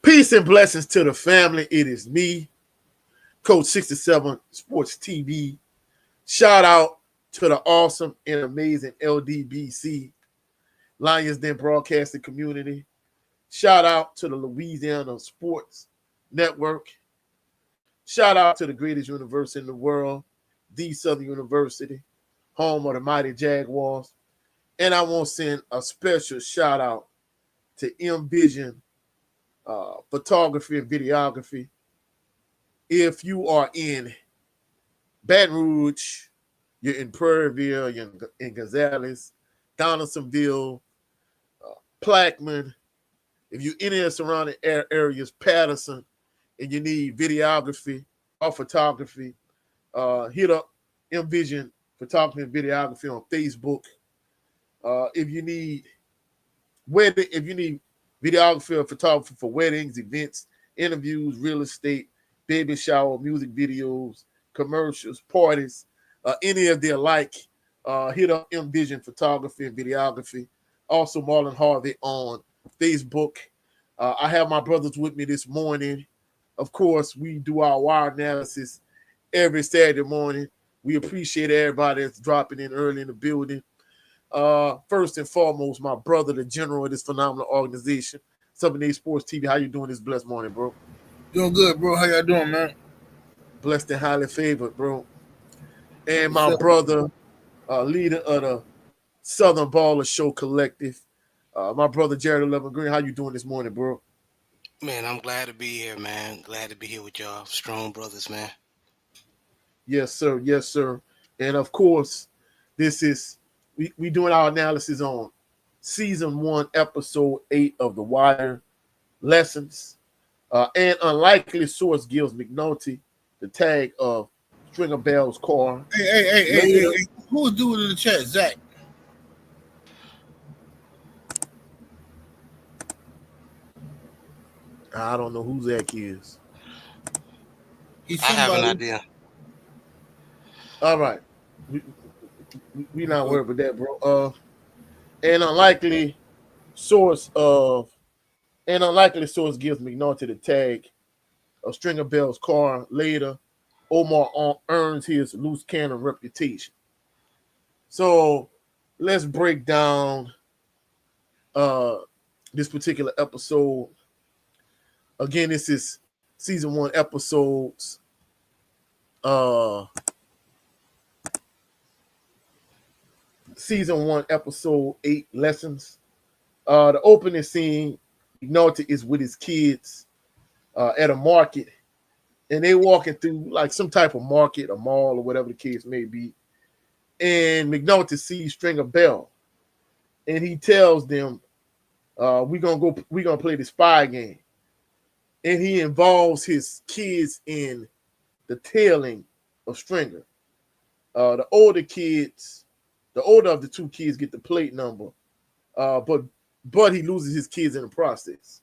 Peace and blessings to the family. It is me, Coach 67 Sports TV. Shout out to the awesome and amazing LDBC, Lions Den Broadcasting Community. Shout out to the Louisiana Sports Network. Shout out to the greatest university in the world, the Southern University, home of the mighty Jaguars. And I want to send a special shout out to Envision Photography and Videography. If you are in Baton Rouge, you're in Prairieville, you're in Gonzales, Donaldsonville, Plaquemine, if you're in the surrounding areas, Patterson, and you need videography or photography, hit up Envision Photography and Videography on Facebook. If you need videography or photography for weddings, events, interviews, real estate, baby shower, music videos, commercials, parties, any of their like, hit up Envision Photography and Videography. Also, Marlon Harvey on Facebook. I have my brothers with me this morning. Of course, we do our wire analysis every Saturday morning. We appreciate everybody that's dropping in early in the building. First and foremost, my brother, the general of this phenomenal organization, 7A Sports TV. How you doing this blessed morning, bro? Doing good, bro. How y'all doing, man? Blessed and highly favored, bro. And What's my up? brother, leader of the Southern Baller Show Collective, my brother Jared 11 Green. How you doing this morning, bro? Man, I'm glad to be here, man. Glad to be here with y'all. Strong brothers, man. Yes, sir. Yes, sir. And of course, this is we doing our analysis on season 1, episode 8 of The Wire lessons. And unlikely source gives McNulty the tag of Stringer Bell's car. Hey. Who was doing in the chat? Zach. I don't know who Zach is. He's I have an somebody. idea. All right. We not worried about that, bro. An unlikely source gives McNulty the tag of Stringer Bell's car. Later, Omar earns his loose cannon reputation. So let's break down this particular episode. Again, this is season 1 episodes. Season 1 episode 8 lessons. The opening scene, McNulty is with his kids at a market, and they walking through like some type of market, a mall, or whatever the case may be. And McNulty sees Stringer Bell, and he tells them, we're gonna play the spy game. And he involves his kids in the tailing of Stringer. The older of the two kids get the plate number, but he loses his kids in the process.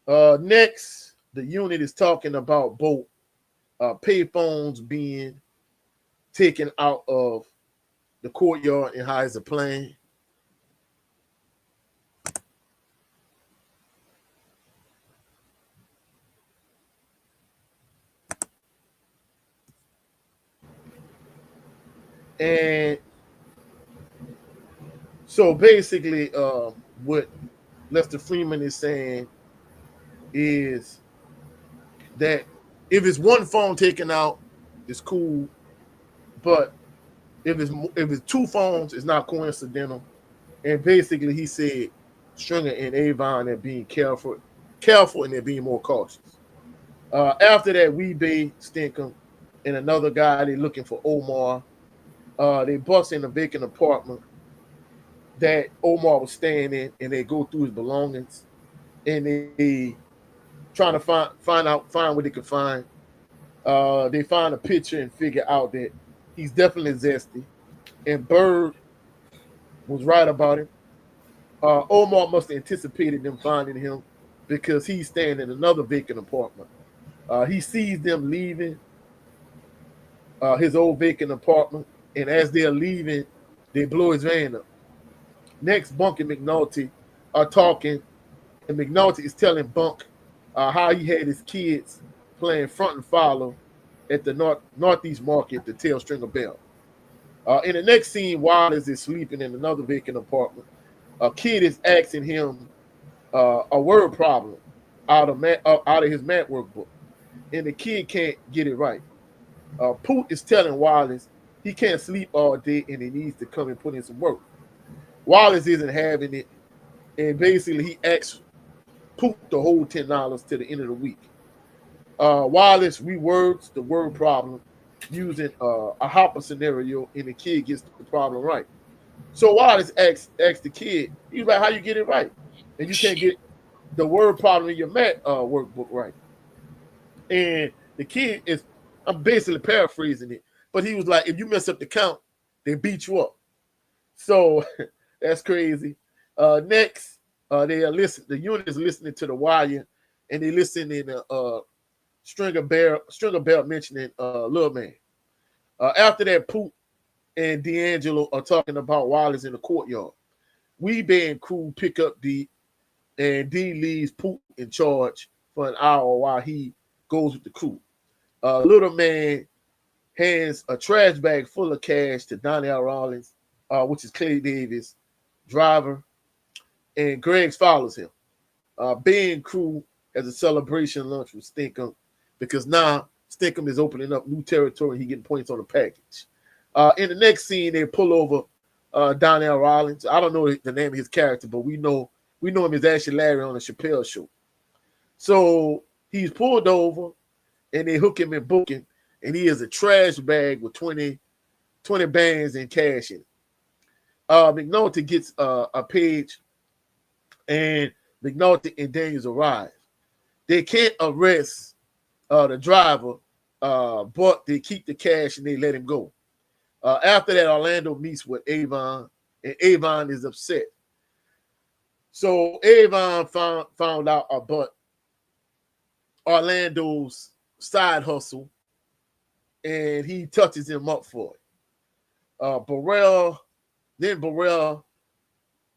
Next, the unit is talking about both payphones being taken out of the courtyard and hides a plane. And so basically, what Lester Freeman is saying is that if it's one phone taken out, it's cool. But if it's two phones, it's not coincidental. And basically, he said Stringer and Avon are being careful, and they're being more cautious. After that, Weebay, Stinkum, and another guy, they're looking for Omar. They bust in a vacant apartment that Omar was staying in, and they go through his belongings, and they trying to find what they could find. They find a picture and figure out that he's definitely zesty, and Bird was right about him. Omar must have anticipated them finding him because he's staying in another vacant apartment. He sees them leaving his old vacant apartment, and as they're leaving, they blow his van up. Next, Bunk and McNulty are talking, and McNulty is telling Bunk how he had his kids playing front and follow at the northeast market to tell Stringer Bell. In the next scene, Wallace is sleeping in another vacant apartment. A kid is asking him a word problem out of his math workbook, and the kid can't get it right. Poot is telling Wallace he can't sleep all day and he needs to come and put in some work. Wallace isn't having it, and basically he asks Poot to hold $10 to the end of the week. Wallace rewords the word problem using a hopper scenario, and the kid gets the problem right. So Wallace asks the kid, he's like, "How you get it right? And you can't get the word problem in your math workbook right." And the kid is, I'm basically paraphrasing it, but he was like, "If you mess up the count, they beat you up." So that's crazy. Next, they are listen. The unit is listening to the wire, and they listening to Stringer Bell mentioning Lil Man. After that, Poot and D'Angelo are talking about Wallace in the courtyard. Weebay and crew pick up D, and D leaves Poot in charge for an hour while he goes with the crew. Little Man hands a trash bag full of cash to Donnell Rollins, which is Clay Davis' driver, and Greggs follows him. Bay and crew has a celebration lunch with Stinkum because now Stinkum is opening up new territory and he getting points on the package. In the next scene, they pull over Donnell Rollins. I don't know the name of his character, but we know him as Ashley Larry on the Chappelle Show. So he's pulled over, and they hook him and book him, and he has a trash bag with 20 bands and cash in it. McNulty gets a page, and McNulty and Daniels arrive. They can't arrest the driver, but they keep the cash and they let him go. After that, Orlando meets with Avon, and Avon is upset. So Avon found out about Orlando's side hustle, and he touches him up for it. Burrell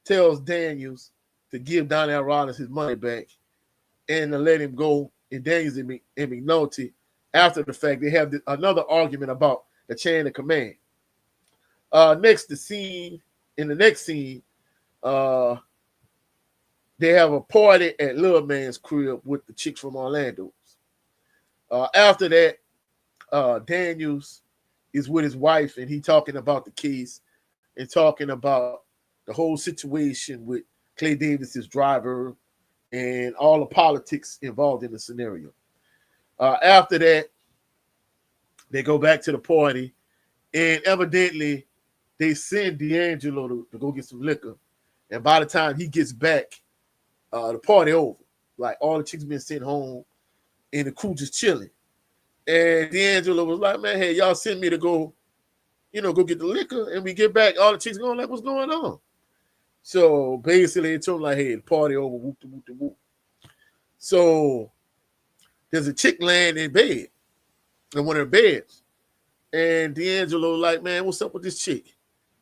tells Daniels to give Donnell Rollins his money back and to let him go. And Daniels and McNulty, after the fact, they have another argument about the chain of command. In the next scene, they have a party at Lil Man's crib with the chicks from Orlando's. After that, Daniels is with his wife, and he talking about the case and talking about the whole situation with Clay Davis's driver and all the politics involved in the scenario. After that, they go back to the party, and evidently they send D'Angelo to go get some liquor. And by the time he gets back, the party over. Like all the chicks been sent home, and the crew just chilling. And D'Angelo was like, "Man, hey, y'all sent me to go get the liquor, and we get back, all the chicks going like, what's going on?" So basically, it told him like, "Hey, the party over, whoop de whoop de whoop." So there's a chick laying in bed, in one of the beds, and D'Angelo like, "Man, what's up with this chick?"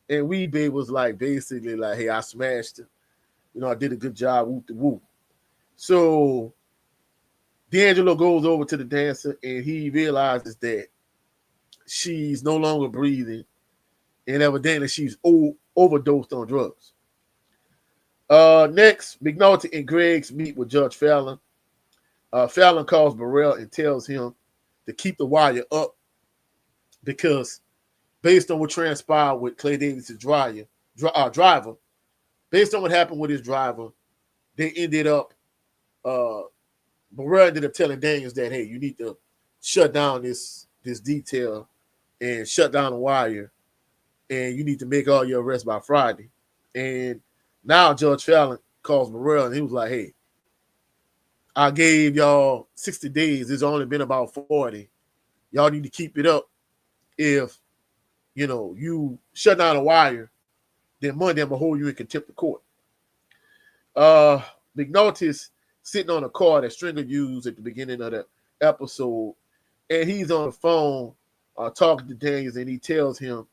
And Weebay was like, basically like, "Hey, I smashed her. I did a good job, whoop de whoop." So D'Angelo goes over to the dancer, and he realizes that she's no longer breathing, and evidently she's overdosed on drugs. Next, McNulty and Greggs meet with Judge Fallon. Fallon calls Burrell and tells him to keep the wire up because based on what transpired with Clay Davis's driver, based on what happened with his driver, they ended up, Burrell ended up telling Daniels that, "Hey, you need to shut down this detail and shut down the wire, and you need to make all your arrests by Friday." And now Judge Fallon calls Burrell, and he was like, "Hey, I gave y'all 60 days. It's only been about 40. Y'all need to keep it up. If, you shut down the wire, then Monday I'm going to hold you in contempt of court." McNulty's sitting on a car that Stringer used at the beginning of the episode, and he's on the phone talking to Daniels, and he tells him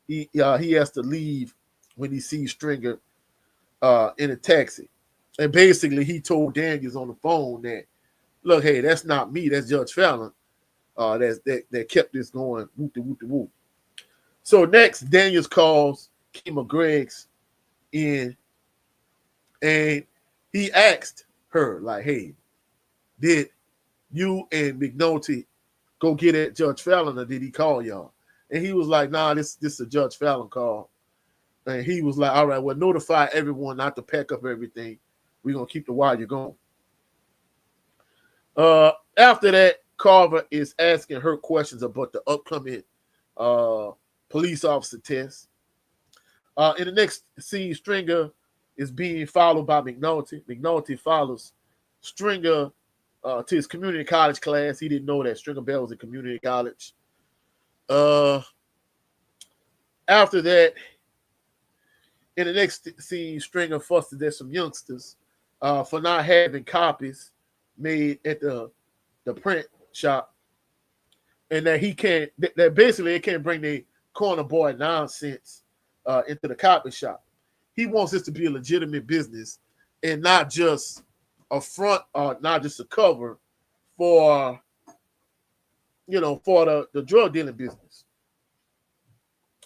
he has to leave when he sees Stringer in a taxi. And basically, he told Daniels on the phone that look, hey, that's not me. That's Judge Fallon. That kept this going. Whoop de whoop de whoop. So next, Daniels calls Kima Greggs in, and he asked her, like, hey, did you and McNulty go get at Judge Fallon, or did he call y'all? And he was like, nah, this is a Judge Fallon call. And he was like, all right, well, notify everyone not to pack up everything. We're going to keep the wire going. After that, Carver is asking her questions about the upcoming police officer test. In the next scene, Stringer is being followed by McNulty. McNulty follows Stringer to his community college class. He didn't know that Stringer Bell was in community college. After that, in the next scene, Stringer fusses at some youngsters for not having copies made at the print shop, and that he can't, that basically they can't bring the corner boy nonsense into the copy shop. He wants this to be a legitimate business and not just a front or not just a cover for, for the drug dealing business.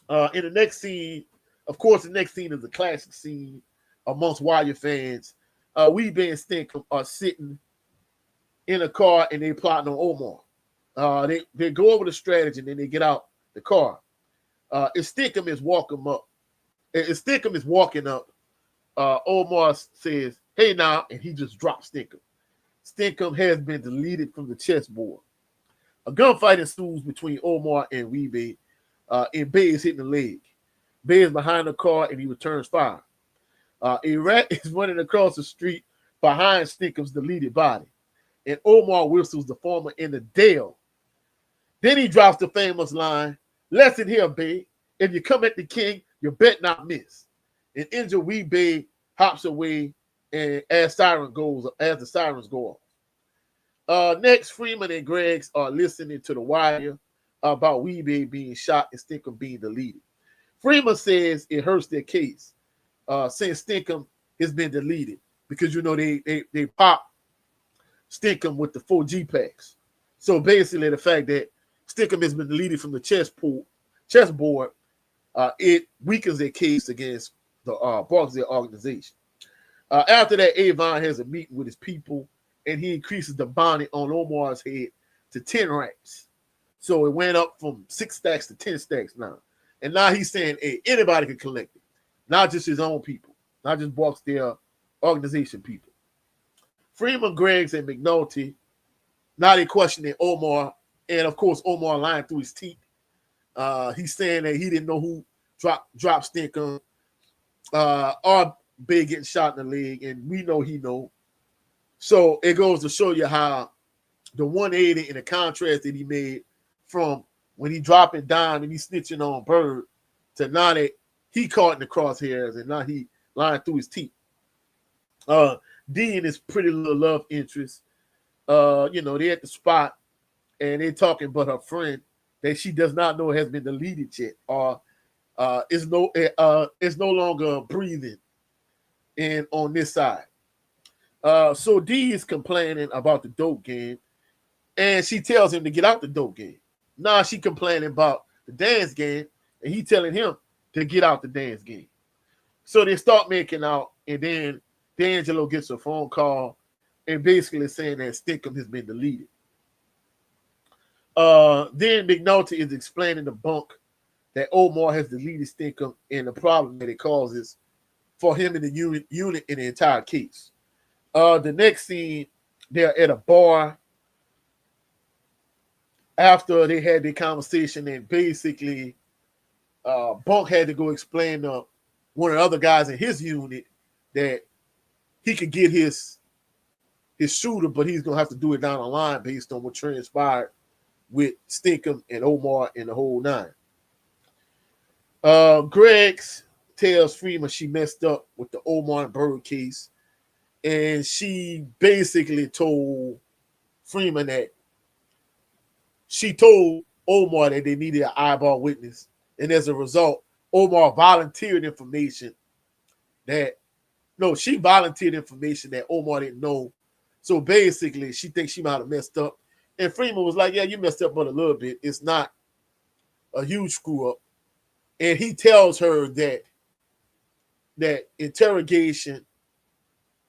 In the next scene, of course, the next scene is a classic scene amongst Wire fans. Weebay and Stinkum are sitting in a car and they plotting on Omar. They go over the strategy and then they get out the car. If Stinkum is walking up, Omar says, hey now, and he just drops Stinkum. Stinkum has been deleted from the chessboard. A gunfight ensues between Omar and Weebay, and Bay is hitting the leg. Bay is behind the car and he returns fire. A rat is running across the street behind Stinkum's deleted body, and Omar whistles the former in the Dale. Then he drops the famous line, lesson here, Bay. If you come at the king, you bet not miss. And injured Weebay hops away, and as the sirens go off. Next, Freeman and Greggs are listening to the wire about Weebay being shot and Stinkum being deleted. Freeman says it hurts their case since Stinkum has been deleted because they pop Stinkum with the 4G packs. So basically, the fact that Stinkum has been deleted from the chessboard, it weakens their case against the Barksdale organization. After that, Avon has a meeting with his people, and he increases the bounty on Omar's head to 10 racks. So it went up from 6 stacks to 10 stacks now. And now he's saying, hey, anybody can collect it, not just his own people, not just Barksdale organization people. Freeman, Greggs, and McNulty, now they're questioning Omar, and of course, Omar lying through his teeth. He's saying that he didn't know who dropped Stinkum, or Bay getting shot in the leg, and we know he know. So it goes to show you how the 180 and the contrast that he made from when he dropping Dime and he snitching on Bird to now that he caught in the crosshairs and now he lying through his teeth. D and his pretty little love interest, they at the spot and they're talking about her friend that she does not know has been deleted yet or is no longer breathing in on this side. So D is complaining about the dope game, and she tells him to get out the dope game. Now she complaining about the dance game, and he telling him to get out the dance game. So they start making out, and then D'Angelo gets a phone call and basically saying that Stinkum has been deleted. Then McNulty is explaining the bunk that Omar has deleted Stinkum and the problem that it causes for him in the unit in the entire case. The next scene, they're at a bar after they had their conversation, and basically Bunk had to go explain to one of the other guys in his unit that he could get his shooter, but he's gonna have to do it down the line based on what transpired with Stinkum and Omar and the whole nine. Greggs tells Freeman she messed up with the Omar and Bird case, and she basically told Freeman that she told Omar that they needed an eyeball witness, and as a result, Omar volunteered information that she volunteered information that Omar didn't know, So basically, she thinks she might have messed up. And Freeman was like, yeah, you messed up but a little bit. It's not a huge screw up. And he tells her that interrogation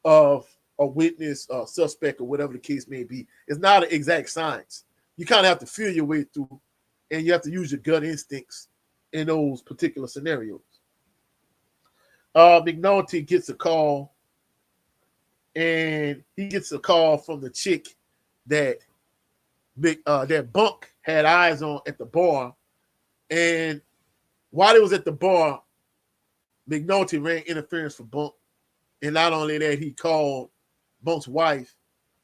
of a witness, suspect, or whatever the case may be, is not an exact science. You kind of have to feel your way through, and you have to use your gut instincts in those particular scenarios. McNulty gets a call, and he gets a call from the chick that that Bunk had eyes on at the bar. And while he was at the bar, McNulty ran interference for Bunk. And not only that, he called Bunk's wife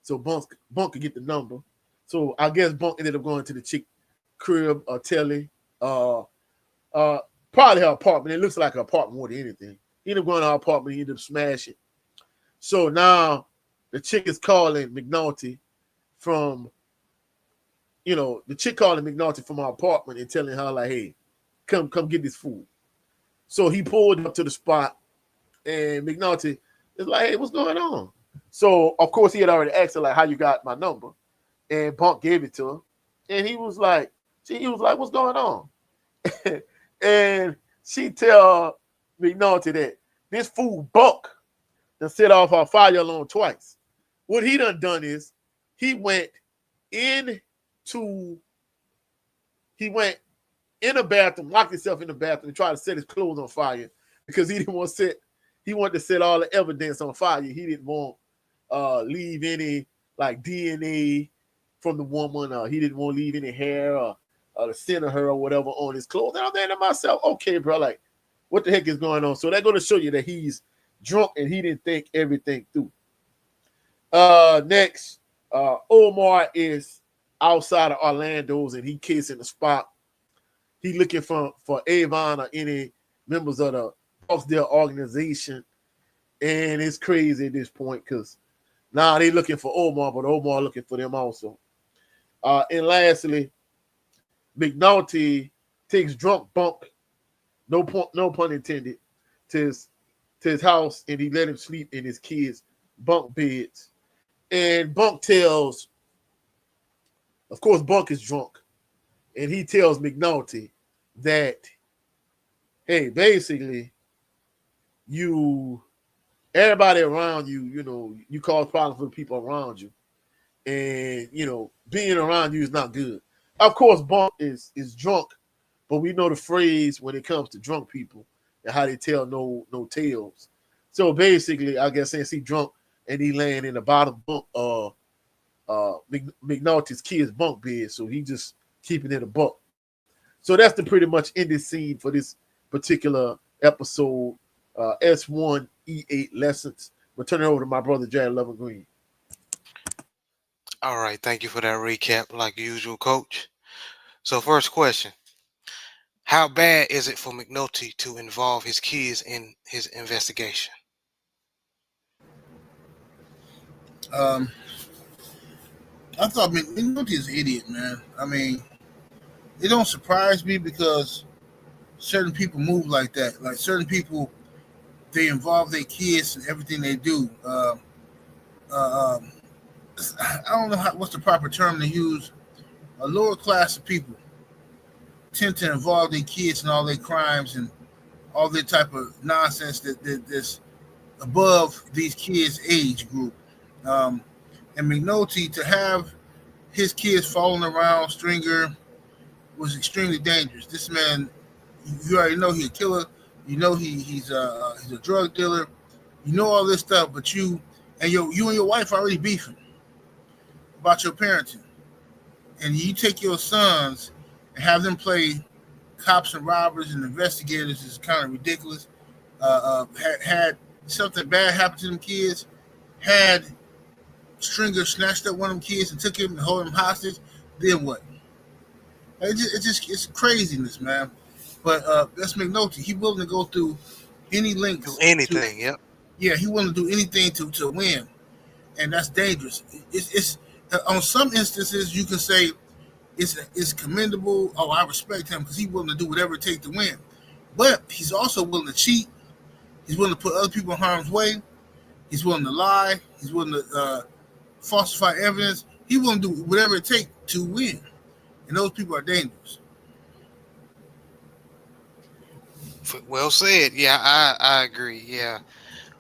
so Bunk could get the number. So I guess Bunk ended up going to the chick crib or telly, probably her apartment. It looks like her apartment more than anything. He ended up going to her apartment. He ended up smashing. So now the chick is calling McNulty from, the chick calling McNulty from her apartment and telling her like, hey, come get this food. So he pulled up to the spot, and McNulty is like, hey, what's going on? So, of course, he had already asked her, like, how you got my number? And Bunk gave it to her. And he was like, what's going on? And she tell McNulty that this fool Bunk done set off her fire alarm twice. What he done is he went in a bathroom, locked himself in the bathroom, and tried to set his clothes on fire because he wanted to set all the evidence on fire. He didn't want leave any like DNA from the woman. He didn't want to leave any hair or the scent of her or whatever on his clothes. And I'm thinking to myself, okay, bro, like, what the heck is going on? So they're going to show you that he's drunk and he didn't think everything through. Next, Omar is outside of Orlando's and he kissing the spot. He looking for Avon or any members of the Barksdale organization. And it's crazy at this point because now they looking for Omar, but Omar looking for them also. And lastly, McNulty takes drunk Bunk, no pun intended, to his house, and he let him sleep in his kids' bunk beds. And Bunk tells, of course, Bunk is drunk, and he tells McNulty that, hey, basically, everybody around you, you cause problems for the people around you. And, being around you is not good. Of course, Bunk is drunk, but we know the phrase when it comes to drunk people and how they tell no tales. So basically, I guess since he drunk and he laying in the bottom bunk McNulty's kid's bunk bed, so he just keeping it a buck. So that's the pretty much ending scene for this particular episode, S1E8 lessons. We'll turn it over to my brother Jared Lover Green. All right, thank you for that recap, like usual, Coach. So first question, how bad is it for McNulty to involve his kids in his investigation? I thought McNulty is an idiot, man. I mean, it don't surprise me because certain people move like that. Like certain people, they involve their kids in everything they do. I don't know what's the proper term to use. A lower class of people tend to involve their kids in all their crimes and all that type of nonsense that's above these kids' age group. And McNulty, to have his kids following around Stringer was extremely dangerous. This man, you already know he's a killer. You know he's a drug dealer. You know all this stuff, but you and your wife already beefing about your parenting, and you take your sons and have them play cops and robbers and investigators is kind of ridiculous. Had something bad happen to them kids, had Stringer snatched up one of them kids and took him and hold him hostage, then what? It's craziness, man. But that's McNulty. He willing to go through any lengths. Do anything, yep. Yeah, he willing to do anything to win, and that's dangerous. It's on some instances you can say it's commendable. Oh, I respect him because he's willing to do whatever it takes to win. But he's also willing to cheat. He's willing to put other people in harm's way. He's willing to lie. He's willing to falsify evidence. He will do whatever it takes to win, and those people are dangerous. Well said. Yeah, I agree. Yeah.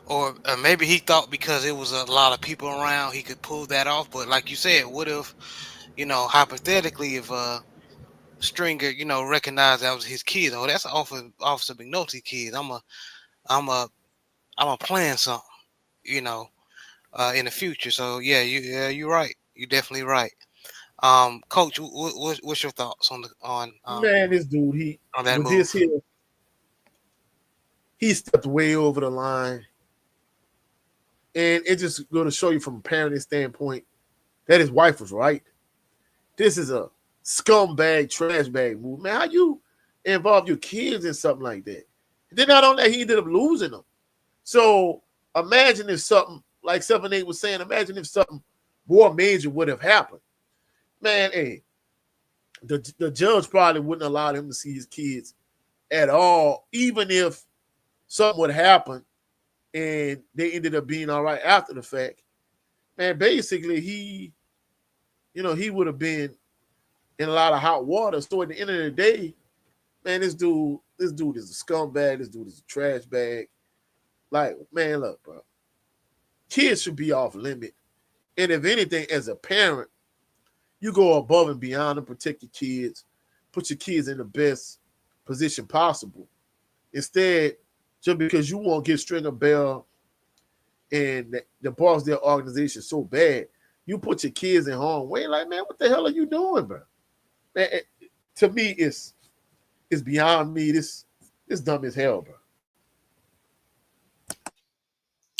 Or maybe he thought because it was a lot of people around, he could pull that off. But like you said, what if, hypothetically, if Stringer, recognized that was his kid? Oh, that's Officer McNulty kid. I'm a, I'm a plan something, you know, in the future. So yeah, you're right. You're definitely right. Coach, what's your thoughts on Man, this dude, he on that with this move? here, he stepped way over the line. And it just going to show you from a parenting standpoint that his wife was right. This is a scumbag, trash bag move. Man, how you involve your kids in something like that? And then not only that, he ended up losing them. So imagine if something, like 7-8 was saying, imagine if something more major would have happened. Man, hey, the judge probably wouldn't allow him to see his kids at all, even if something would happen and they ended up being all right after the fact. Man, basically he would have been in a lot of hot water. So at the end of the day, man, this dude is a scumbag. This dude is a trash bag. Like, man, look, bro. Kids should be off limit. And if anything, as a parent, you go above and beyond to protect your kids, put your kids in the best position possible. Instead, just because you won't get Stringer Bell and the boss of their organization so bad, you put your kids in harm's way. Like, man, what the hell are you doing, bro? Man, to me, it's beyond me. This dumb as hell, bro.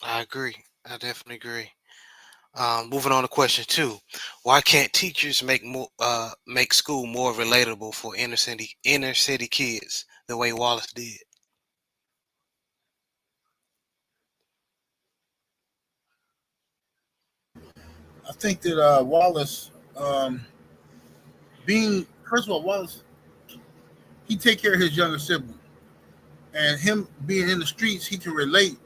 I agree. I definitely agree. Moving on to question 2: Why can't teachers make school more relatable for inner city kids the way Wallace did? I think that Wallace, being first of all, Wallace, he take care of his younger sibling, and him being in the streets, he can relate.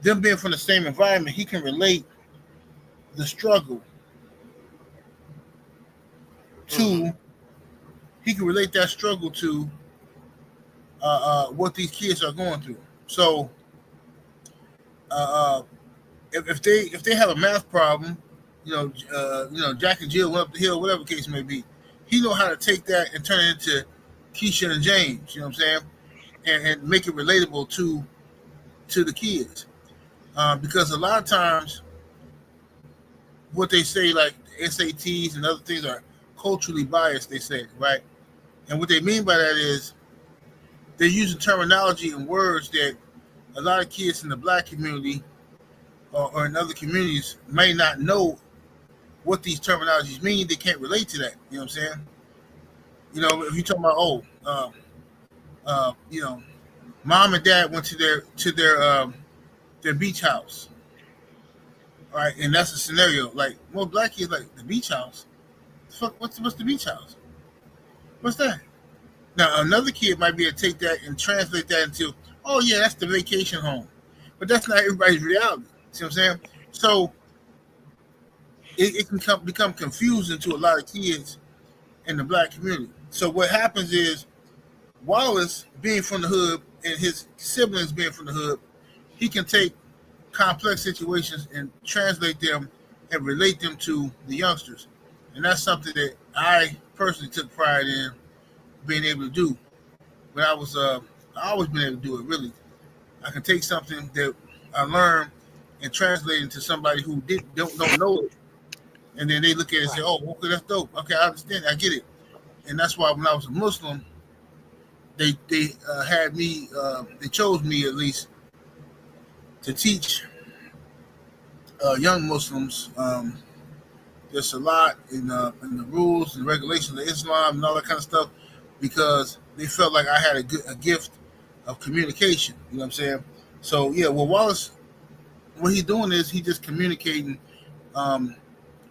Them being from the same environment, he can relate the struggle Hmm. to. He can relate that struggle to what these kids are going through. So, uh, if they have a math problem, Jack and Jill went up the hill, whatever the case may be, he know how to take that and turn it into Keisha and James. You know what I'm saying? And make it relatable to the kids, because a lot of times what they say, like SATs and other things, are culturally biased. They say, right, and what they mean by that is they're using terminology and words that a lot of kids in the black community or in other communities may not know what these terminologies mean. They can't relate to that. You know what I'm saying? If you talk about you know, mom and dad went to their beach house, right? And that's a scenario. Like most black kids, like the beach house. Fuck, what's the beach house? What's that? Now another kid might be able to take that and translate that into, oh yeah, that's the vacation home, but that's not everybody's reality. See what I'm saying? So it can become confusing to a lot of kids in the black community. So what happens is Wallace, being from the hood, and his siblings being from the hood, he can take complex situations and translate them and relate them to the youngsters. And that's something that I personally took pride in being able to do. When I always been able to do it. Really, I can take something that I learned and translate it to somebody who don't know it, and then they look at it and say, Right. "Oh, okay, that's dope. Okay, I understand. I get it." And that's why when I was a Muslim, they had me. They chose me, at least, to teach young Muslims. There's a lot in the rules and regulations of Islam and all that kind of stuff, because they felt like I had a gift of communication. You know what I'm saying? So yeah, well, Wallace, what he's doing is he just communicating um,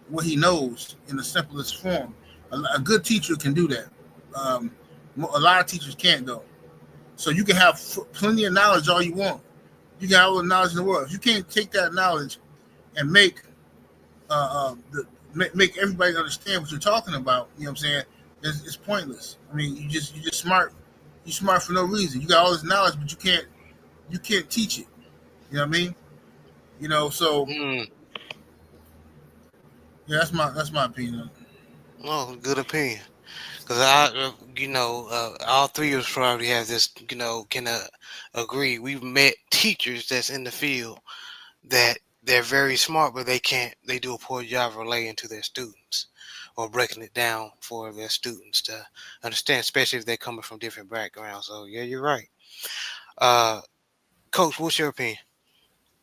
what he knows in the simplest form. A good teacher can do that. Um, a lot of teachers can't, though. So you can have plenty of knowledge all you want. You can have all the knowledge in the world. If you can't take that knowledge and make make everybody understand what you're talking about. You know what I'm saying? It's pointless. I mean, you just smart. You smart for no reason. You got all this knowledge, but you can't teach it. You know what I mean? You know, so Mm. yeah, that's my opinion. Oh, good opinion. Because all three of us probably have this, can agree. We've met teachers that's in the field that they're very smart, but they do a poor job of relating to their students or breaking it down for their students to understand, especially if they're coming from different backgrounds. So, yeah, you're right. Uh, Coach, what's your opinion?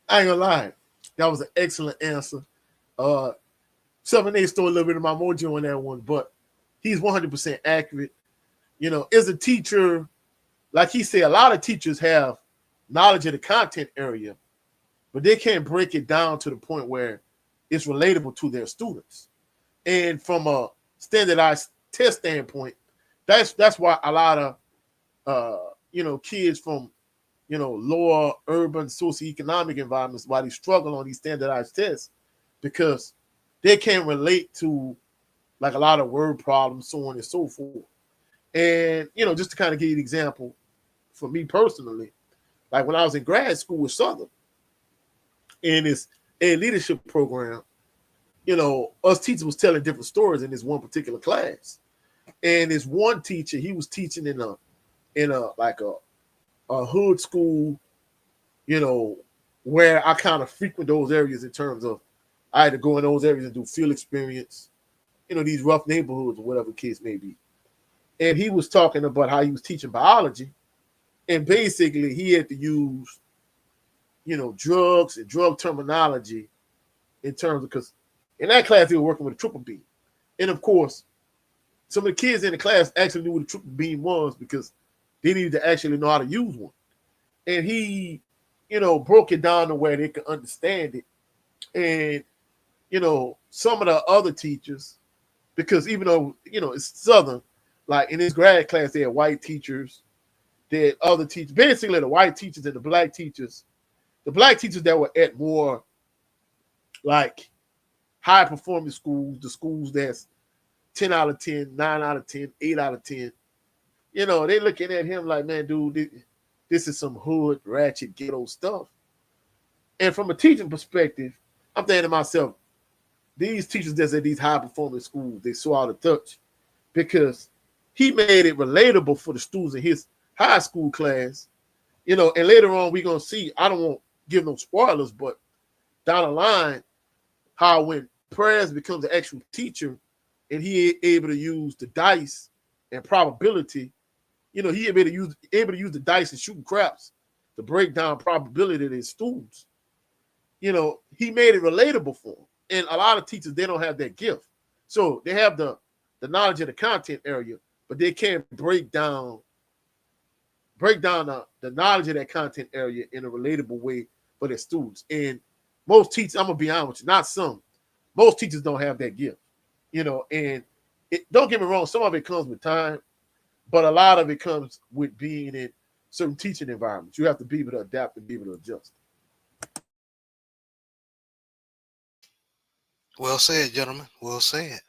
I ain't gonna lie, that was an excellent answer. Uh, 7A stole a little bit of my mojo on that one, but he's 100% accurate. As a teacher, like he said, a lot of teachers have knowledge of the content area, but they can't break it down to the point where it's relatable to their students. And from a standardized test standpoint, that's why a lot of kids from lower urban socioeconomic environments, why they struggle on these standardized tests, because they can't relate to like a lot of word problems, so on and so forth. And just to kind of give you an example, for me personally, like when I was in grad school with Southern in this a leadership program, us teachers was telling different stories in this one particular class. And this one teacher, he was teaching in a hood school, where I kind of frequent those areas in terms of I had to go in those areas and do field experience, these rough neighborhoods or whatever the case may be. And he was talking about how he was teaching biology, and basically he had to use, drugs and drug terminology in terms of, because in that class they were working with a triple beam, and of course some of the kids in the class actually knew what a triple beam was because they needed to actually know how to use one. And he, broke it down to where they could understand it. And, some of the other teachers, because even though, it's Southern, like in his grad class, they had white teachers, they had other teachers, basically the white teachers and the black teachers that were at more like high performing schools, the schools that's 10 out of 10, 9 out of 10, 8 out of 10, they looking at him like, man, dude, this is some hood, ratchet, ghetto stuff. And from a teaching perspective, I'm thinking to myself, these teachers that's at these high performing schools, they so out of touch because he made it relatable for the students in his high school class, and later on we're going to see, I don't want to give no spoilers, but down the line, how when Prez becomes an actual teacher and he able to use the dice and probability, he able to use the dice and shooting craps to break down probability to his students. He made it relatable for them. And a lot of teachers, they don't have that gift. So they have the knowledge of the content area, but they can't break down the knowledge of that content area in a relatable way for their students. And most teachers, I'm gonna be honest with you, not some, most teachers don't have that gift. And don't get me wrong, some of it comes with time, but a lot of it comes with being in certain teaching environments. You have to be able to adapt and be able to adjust. Well said, gentlemen. Well said.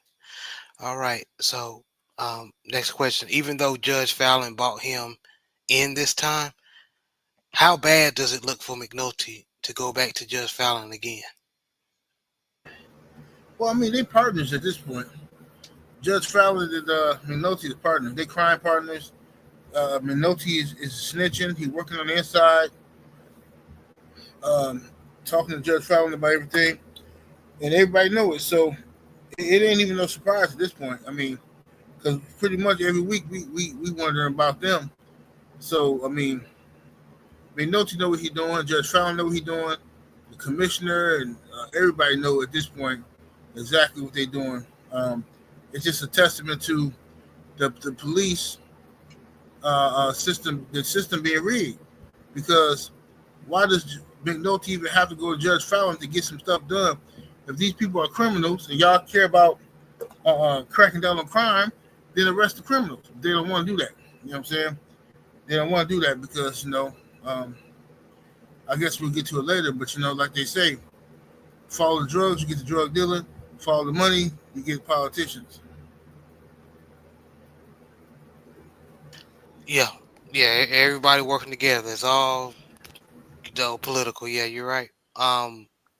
All right. So, next question. Even though Judge Fallon bought him in this time, how bad does it look for McNulty to go back to Judge Fallon again? Well, I mean, they partners at this point. Judge Fallon and Minotti is partners. They crime partners. Minotti is snitching. He's working on the inside, um, talking to Judge Fallon about everything, and everybody knows it. So it ain't even no surprise at this point. I mean, because pretty much every week we wondering about them. So I mean, Minotti know what he's doing. Judge Fallon know what he's doing. The commissioner and everybody know at this point exactly what they're doing. It's just a testament to the police system, the system being rigged. Because why does McNulty even have to go to Judge Fallon to get some stuff done? If these people are criminals and y'all care about cracking down on crime, then arrest the criminals. They don't want to do that. You know what I'm saying? They don't want to do that because, I guess we'll get to it later, but, like they say, follow the drugs, you get the drug dealing. Follow the money, you get politicians. Yeah, yeah. Everybody working together. It's all political. Yeah, you're right.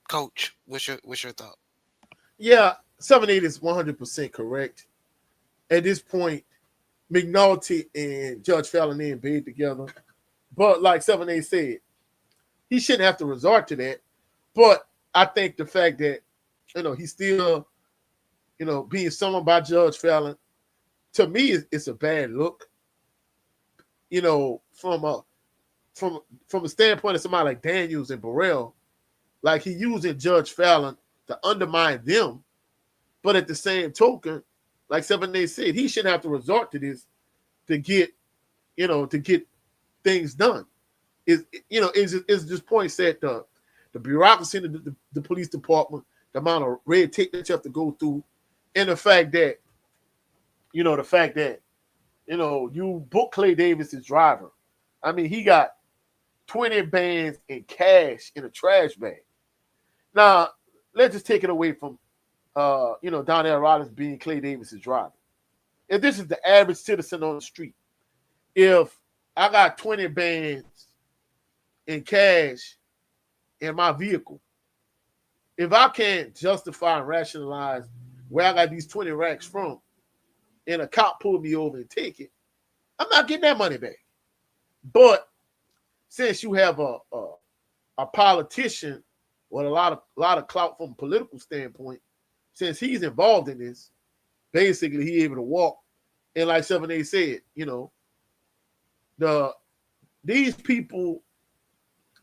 Coach, what's your thought? Yeah, 7-8 is 100% correct. At this point, McNulty and Judge Fallon in bed together. But like 7-8 said, he shouldn't have to resort to that. But I think the fact that, he's still, being summoned by Judge Fallon, to me, it's a bad look. From a standpoint of somebody like Daniels and Burrell, like he using Judge Fallon to undermine them. But at the same token, like 7-8 said, he shouldn't have to resort to this to get, to get things done. It's just point set the bureaucracy in the police department, the amount of red tape that you have to go through, and the fact that you book Clay Davis's driver. I mean, he got 20 bands in cash in a trash bag. Now, let's just take it away from Donnell Rollins being Clay Davis's driver. If this is the average citizen on the street, if I got 20 bands in cash in my vehicle, if I can't justify and rationalize where I got these 20 racks from, and a cop pull me over and take it, I'm not getting that money back. But since you have a politician with a lot of clout from a political standpoint, since he's involved in this, basically he able to walk. And like 7-8 said, these people,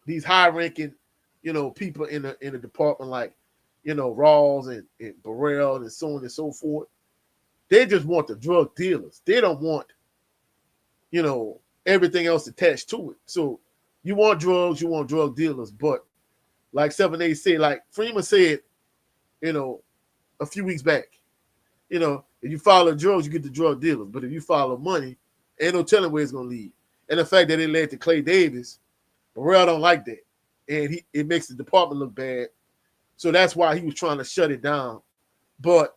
these high-ranking, people in the department like, Rawls and Burrell and so on and so forth, they just want the drug dealers. They don't want, everything else attached to it. So you want drugs, you want drug dealers. But like 7-8 said, like Freeman said, a few weeks back, if you follow drugs, you get the drug dealers. But if you follow money, ain't no telling where it's gonna lead. And the fact that it led to Clay Davis, Burrell don't like that. And it makes the department look bad. So that's why he was trying to shut it down. But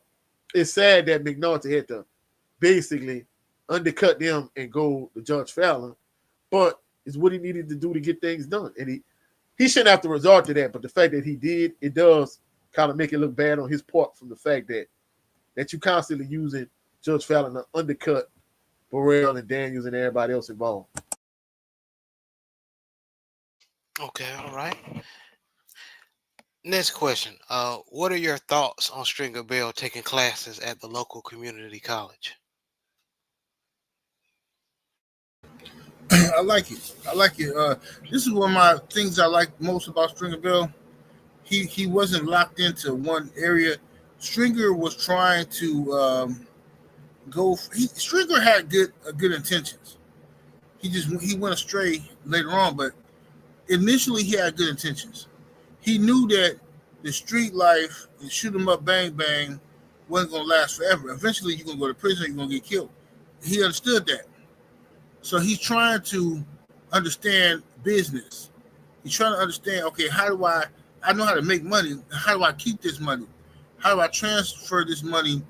it's sad that McNulty had to basically undercut them and go to Judge Fallon. But it's what he needed to do to get things done. And he shouldn't have to resort to that. But the fact that he did, it does kind of make it look bad on his part from the fact that you constantly using Judge Fallon to undercut Burrell and Daniels and everybody else involved. Okay, all right. Next question. What are your thoughts on Stringer Bell taking classes at the local community college? I like it. I like it. This is one of my things I like most about Stringer Bell. He wasn't locked into one area. Stringer was trying to go. Stringer had good intentions. He went astray later on, but initially he had good intentions. He knew that the street life and shoot 'em up, bang bang, wasn't gonna last forever. Eventually, you're gonna go to prison. You're gonna get killed. He understood that, so he's trying to understand business. He's trying to understand. Okay, how do I know how to make money? How do I keep this money? How do I transfer this money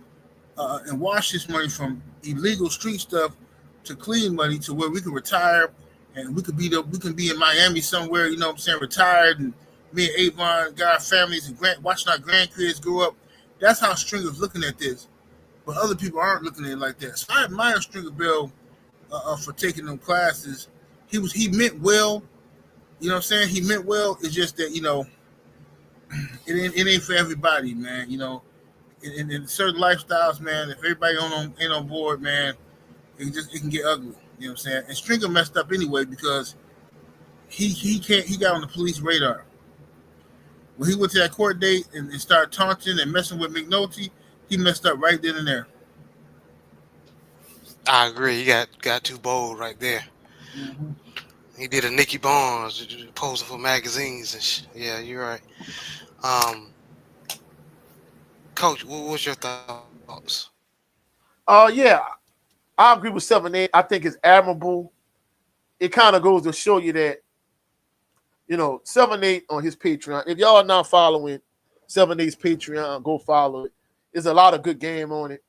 and wash this money from illegal street stuff to clean money to where we can retire and we can be in Miami somewhere, you know what I'm saying, retired, and me and Avon got our families and watching our grandkids grow up. That's how Stringer's looking at this, but other people aren't looking at it like that. So I admire Stringer Bell for taking them classes. He meant well, you know what I'm saying. He meant well. It's just that it ain't for everybody, man. In certain lifestyles, man, if everybody ain't on board, man, it can get ugly. You know what I'm saying? And Stringer messed up anyway because he got on the police radar. When he went to that court date and started taunting and messing with McNulty, he messed up right then and there. I agree. He got too bold right there. Mm-hmm. He did a Nicky Barnes posing for magazines and yeah, you're right. Um, Coach, what was your thoughts? Yeah, I agree with 7-8. I think it's admirable. It kind of goes to show you that 7-8 on his Patreon. If y'all are not following 7-8's Patreon, go follow it. It's a lot of good game on it.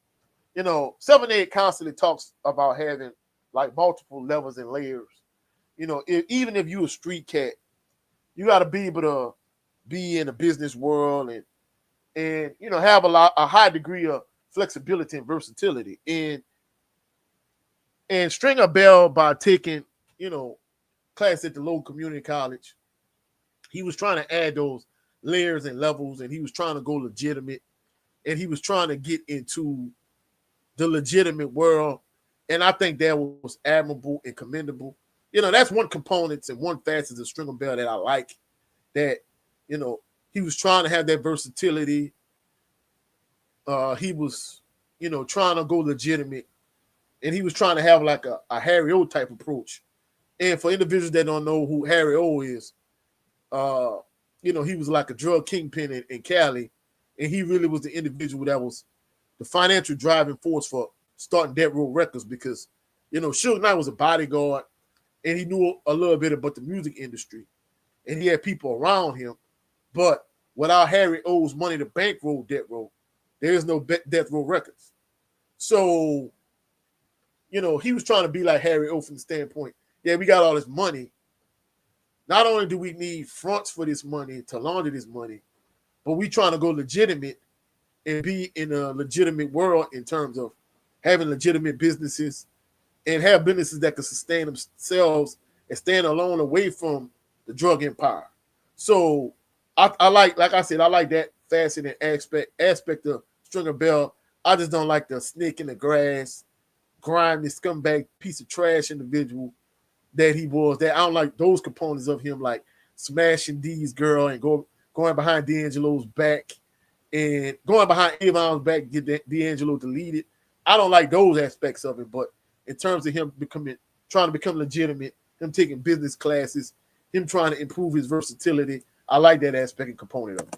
7-8 constantly talks about having like multiple levels and layers. Even if you a street cat, you got to be able to be in the business world and have a high degree of flexibility and versatility. And string a bell by taking class at the local community college. He was trying to add those layers and levels, and he was trying to go legitimate, and he was trying to get into the legitimate world. And I think that was admirable and commendable. That's one component and one facet of Stringer Bell that I like. That he was trying to have that versatility. He was trying to go legitimate, and he was trying to have like a Harry O type approach. And for individuals that don't know who Harry O is, uh, he was like a drug kingpin in Cali, and he really was the individual that was the financial driving force for starting Death Row Records because, Suge Knight was a bodyguard, and he knew a little bit about the music industry, and he had people around him. But without Harry O's money to bankroll Death Row, there is no Death Row Records. So, he was trying to be like Harry O from the standpoint, yeah, we got all this money. Not only do we need fronts for this money to launder this money, but we trying to go legitimate and be in a legitimate world in terms of having legitimate businesses and have businesses that can sustain themselves and stand alone away from the drug empire. So I like I said, I like that fascinating aspect of Stringer Bell. I just don't like the snake in the grass, grimy scumbag piece of trash individual that he was. That I don't like those components of him, like smashing D's girl and going behind D'Angelo's back and going behind Avon's back to get D'Angelo deleted. I don't like those aspects of it, but in terms of him trying to become legitimate, him taking business classes, him trying to improve his versatility, I like that aspect and component of it.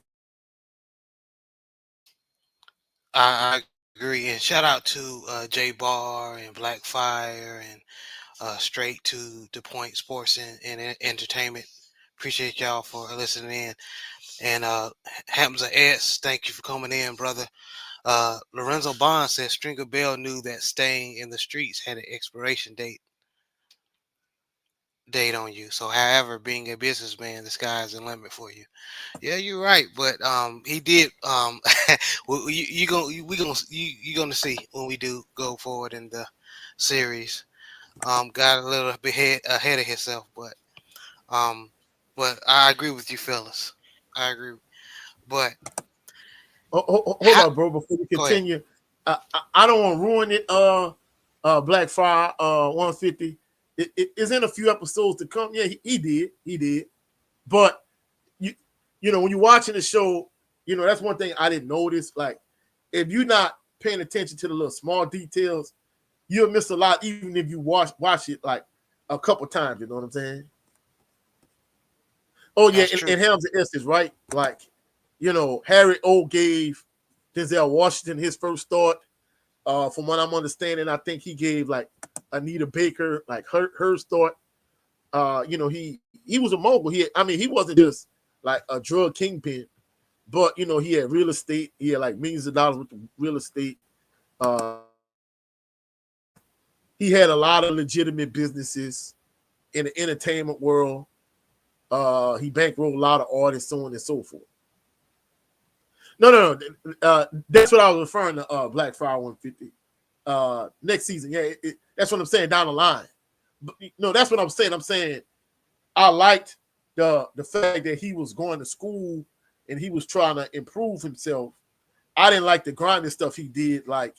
I agree. And shout out to J Bar and Black Fire and straight to the point sports and entertainment. Appreciate y'all for listening in. And Hamza S, thank you for coming in, brother. Lorenzo Bond says Stringer Bell knew that staying in the streets had an expiration date on you. So, however, being a businessman, the sky's the limit for you. Yeah, you're right. But he did. You gonna see when we do go forward in the series. Got a little bit ahead of himself, um, but I agree with you, fellas. I agree. But Hold how? on, bro. Before we Go ahead. continue, I don't want to ruin it. Black Fire 150. It's in a few episodes to come. Yeah, he did. But you when you're watching the show, that's one thing I didn't notice. Like, if you're not paying attention to the little small details, you'll miss a lot, even if you watch it like a couple times. You know what I'm saying? Oh yeah, That's true. and Helms S is right. Like, Harry O gave Denzel Washington his first start. From what I'm understanding, I think he gave like Anita Baker like her start. He was a mogul. He wasn't just like a drug kingpin, but he had real estate. He had like millions of dollars with the real estate. He had a lot of legitimate businesses in the entertainment world. He bankrolled a lot of artists, so on and so forth. No. That's what I was referring to. Black Fire 150. Next season, yeah, that's what I'm saying down the line. But, no, that's what I'm saying. I'm saying I liked the fact that he was going to school and he was trying to improve himself. I didn't like the grinding stuff he did, like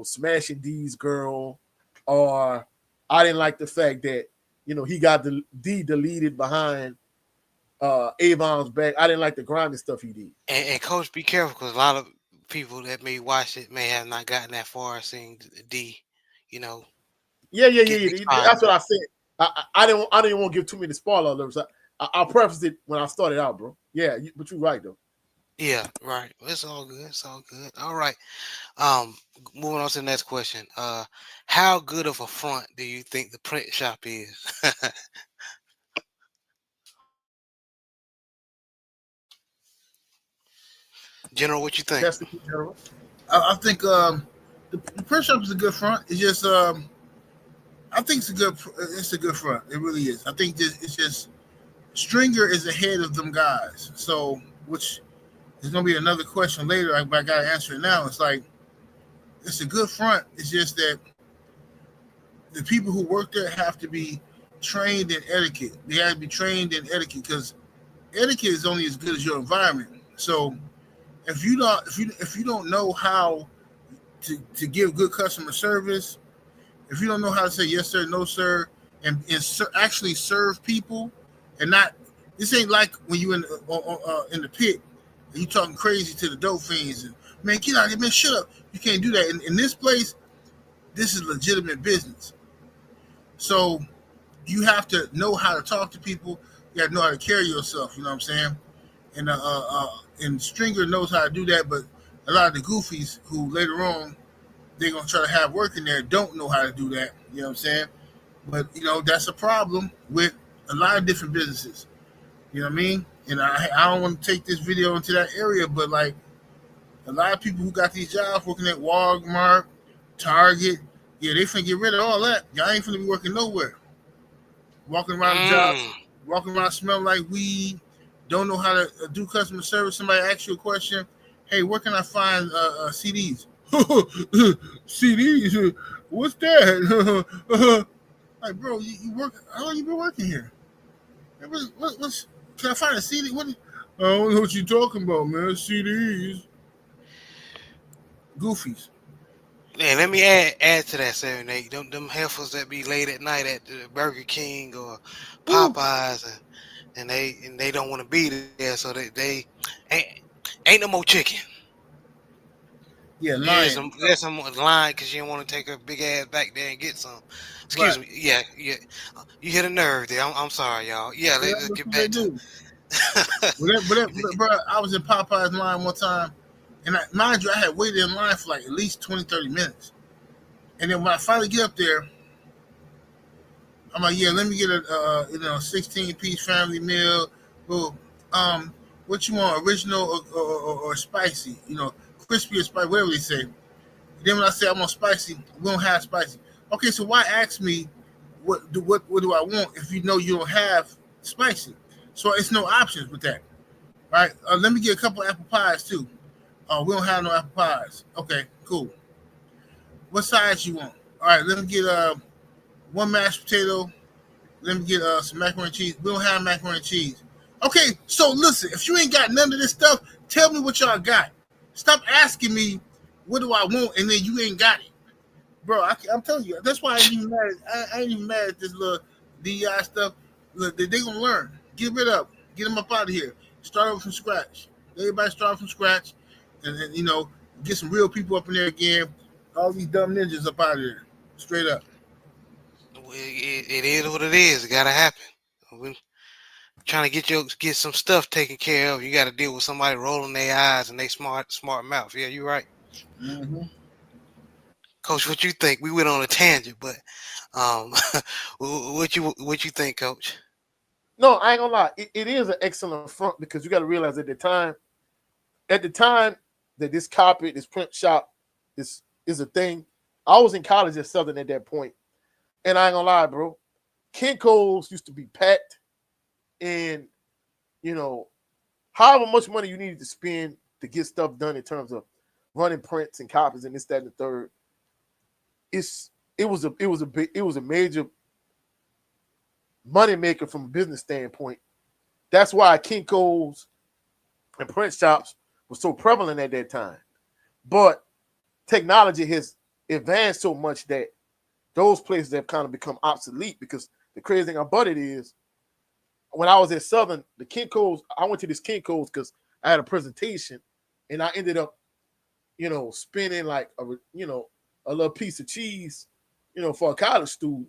smashing D's girl, or I didn't like the fact that he got the D deleted behind Avon's back. I didn't like the grinding stuff he did. And coach, be careful because a lot of people that may watch it may have not gotten that far seeing D. You know, getting Yeah. expired. That's what I said. I didn't want to give too many spoiler alerts. I prefaced it when I started out, bro. Yeah, but you're right though. Yeah, right. It's all good. It's all good. All right. Moving on to the next question. How good of a front do you think the print shop is? General, what you think? That's the general. I think the print shop is a good front. It's just I think it's a good front. It really is. I think it's just Stringer is ahead of them guys. So which is gonna be another question later. I gotta answer it now. It's like it's a good front. It's just that the people who work there have to be trained in etiquette. They have to be trained in etiquette because etiquette is only as good as your environment. So if you don't know how to give good customer service, if you don't know how to say yes sir, no sir, and actually serve people, and not this ain't like when you in the pit and you talking crazy to the dope fiends and man get out of here, man, shut up. You can't do that. In this place, this is legitimate business. So you have to know how to talk to people. You have to know how to carry yourself. You know what I'm saying? And Stringer knows how to do that, but a lot of the goofies who later on they're gonna try to have work in there don't know how to do that. You know what I'm saying? But that's a problem with a lot of different businesses. You know what I mean? And I don't want to take this video into that area, but like a lot of people who got these jobs working at Walmart, Target, yeah, they finna get rid of all that. Y'all ain't finna be working nowhere. Walking around the jobs, Mm. walking around smelling like weed, don't know how to do customer service. Somebody asks you a question, hey, where can I find CDs? CDs? What's that? Like, bro, you work? How long you been working here? What's? Can I find a CD? What? I don't know what you talking about, man. CDs, goofies. And let me add to that, 7-8. Them heifers that be late at night at the Burger King or Ooh, Popeyes, and they don't want to be there, so they ain't no more chicken. yeah, There's lying. some there's some line because you don't want to take a big ass back there and get some. Right. Excuse me. Yeah, yeah. You hit a nerve there. I'm sorry, y'all. Yeah, Yeah, let's that's get what they back to. do. Bro, I was in Popeye's line one time, and mind you, I had waited in line for like at least 20, 30 minutes. And then when I finally get up there, I'm like, yeah, let me get a 16-piece family meal. Well, what you want, original or spicy? Crispy or spicy, whatever they say. Then when I say I want spicy, we don't have spicy. Okay, so why ask me what do I want if you know you don't have spicy? So it's no options with that, right? Let me get a couple apple pies too. Oh, we don't have no apple pies. Okay, cool. What size you want? All right, let me get one mashed potato. Let me get some macaroni and cheese. We don't have macaroni and cheese. Okay, so listen, if you ain't got none of this stuff, tell me what y'all got. Stop asking me what do I want and then you ain't got it. Bro, I'm telling you, that's why I ain't even mad. I ain't even mad at this little DEI stuff. Look, they gonna learn. Get rid of them. Get them up out of here. Start over from scratch. Everybody start from scratch, and get some real people up in there again. All these dumb ninjas up out of there, straight up. It is what it is. It gotta happen. We trying to get some stuff taken care of. You got to deal with somebody rolling their eyes and they smart mouth. Yeah, you right, Mm-hmm. Coach. What you think? We went on a tangent, but um, what you think, Coach? No, I ain't gonna lie. It is an excellent front because you got to realize at the time that this carpet, this print shop is a thing. I was in college at Southern at that point, and I ain't gonna lie, bro. Kinko's used to be packed, and you know, however much money you needed to spend to get stuff done in terms of running prints and copies and this, that, and the third, it was a major money maker from a business standpoint. That's why Kinko's and print shops were so prevalent at that time. But technology has advanced so much that those places have kind of become obsolete because the crazy thing about it is when I was at Southern, the Kinko's, I went to this Kinko's because I had a presentation and I ended up, spending like a little piece of cheese, for a college student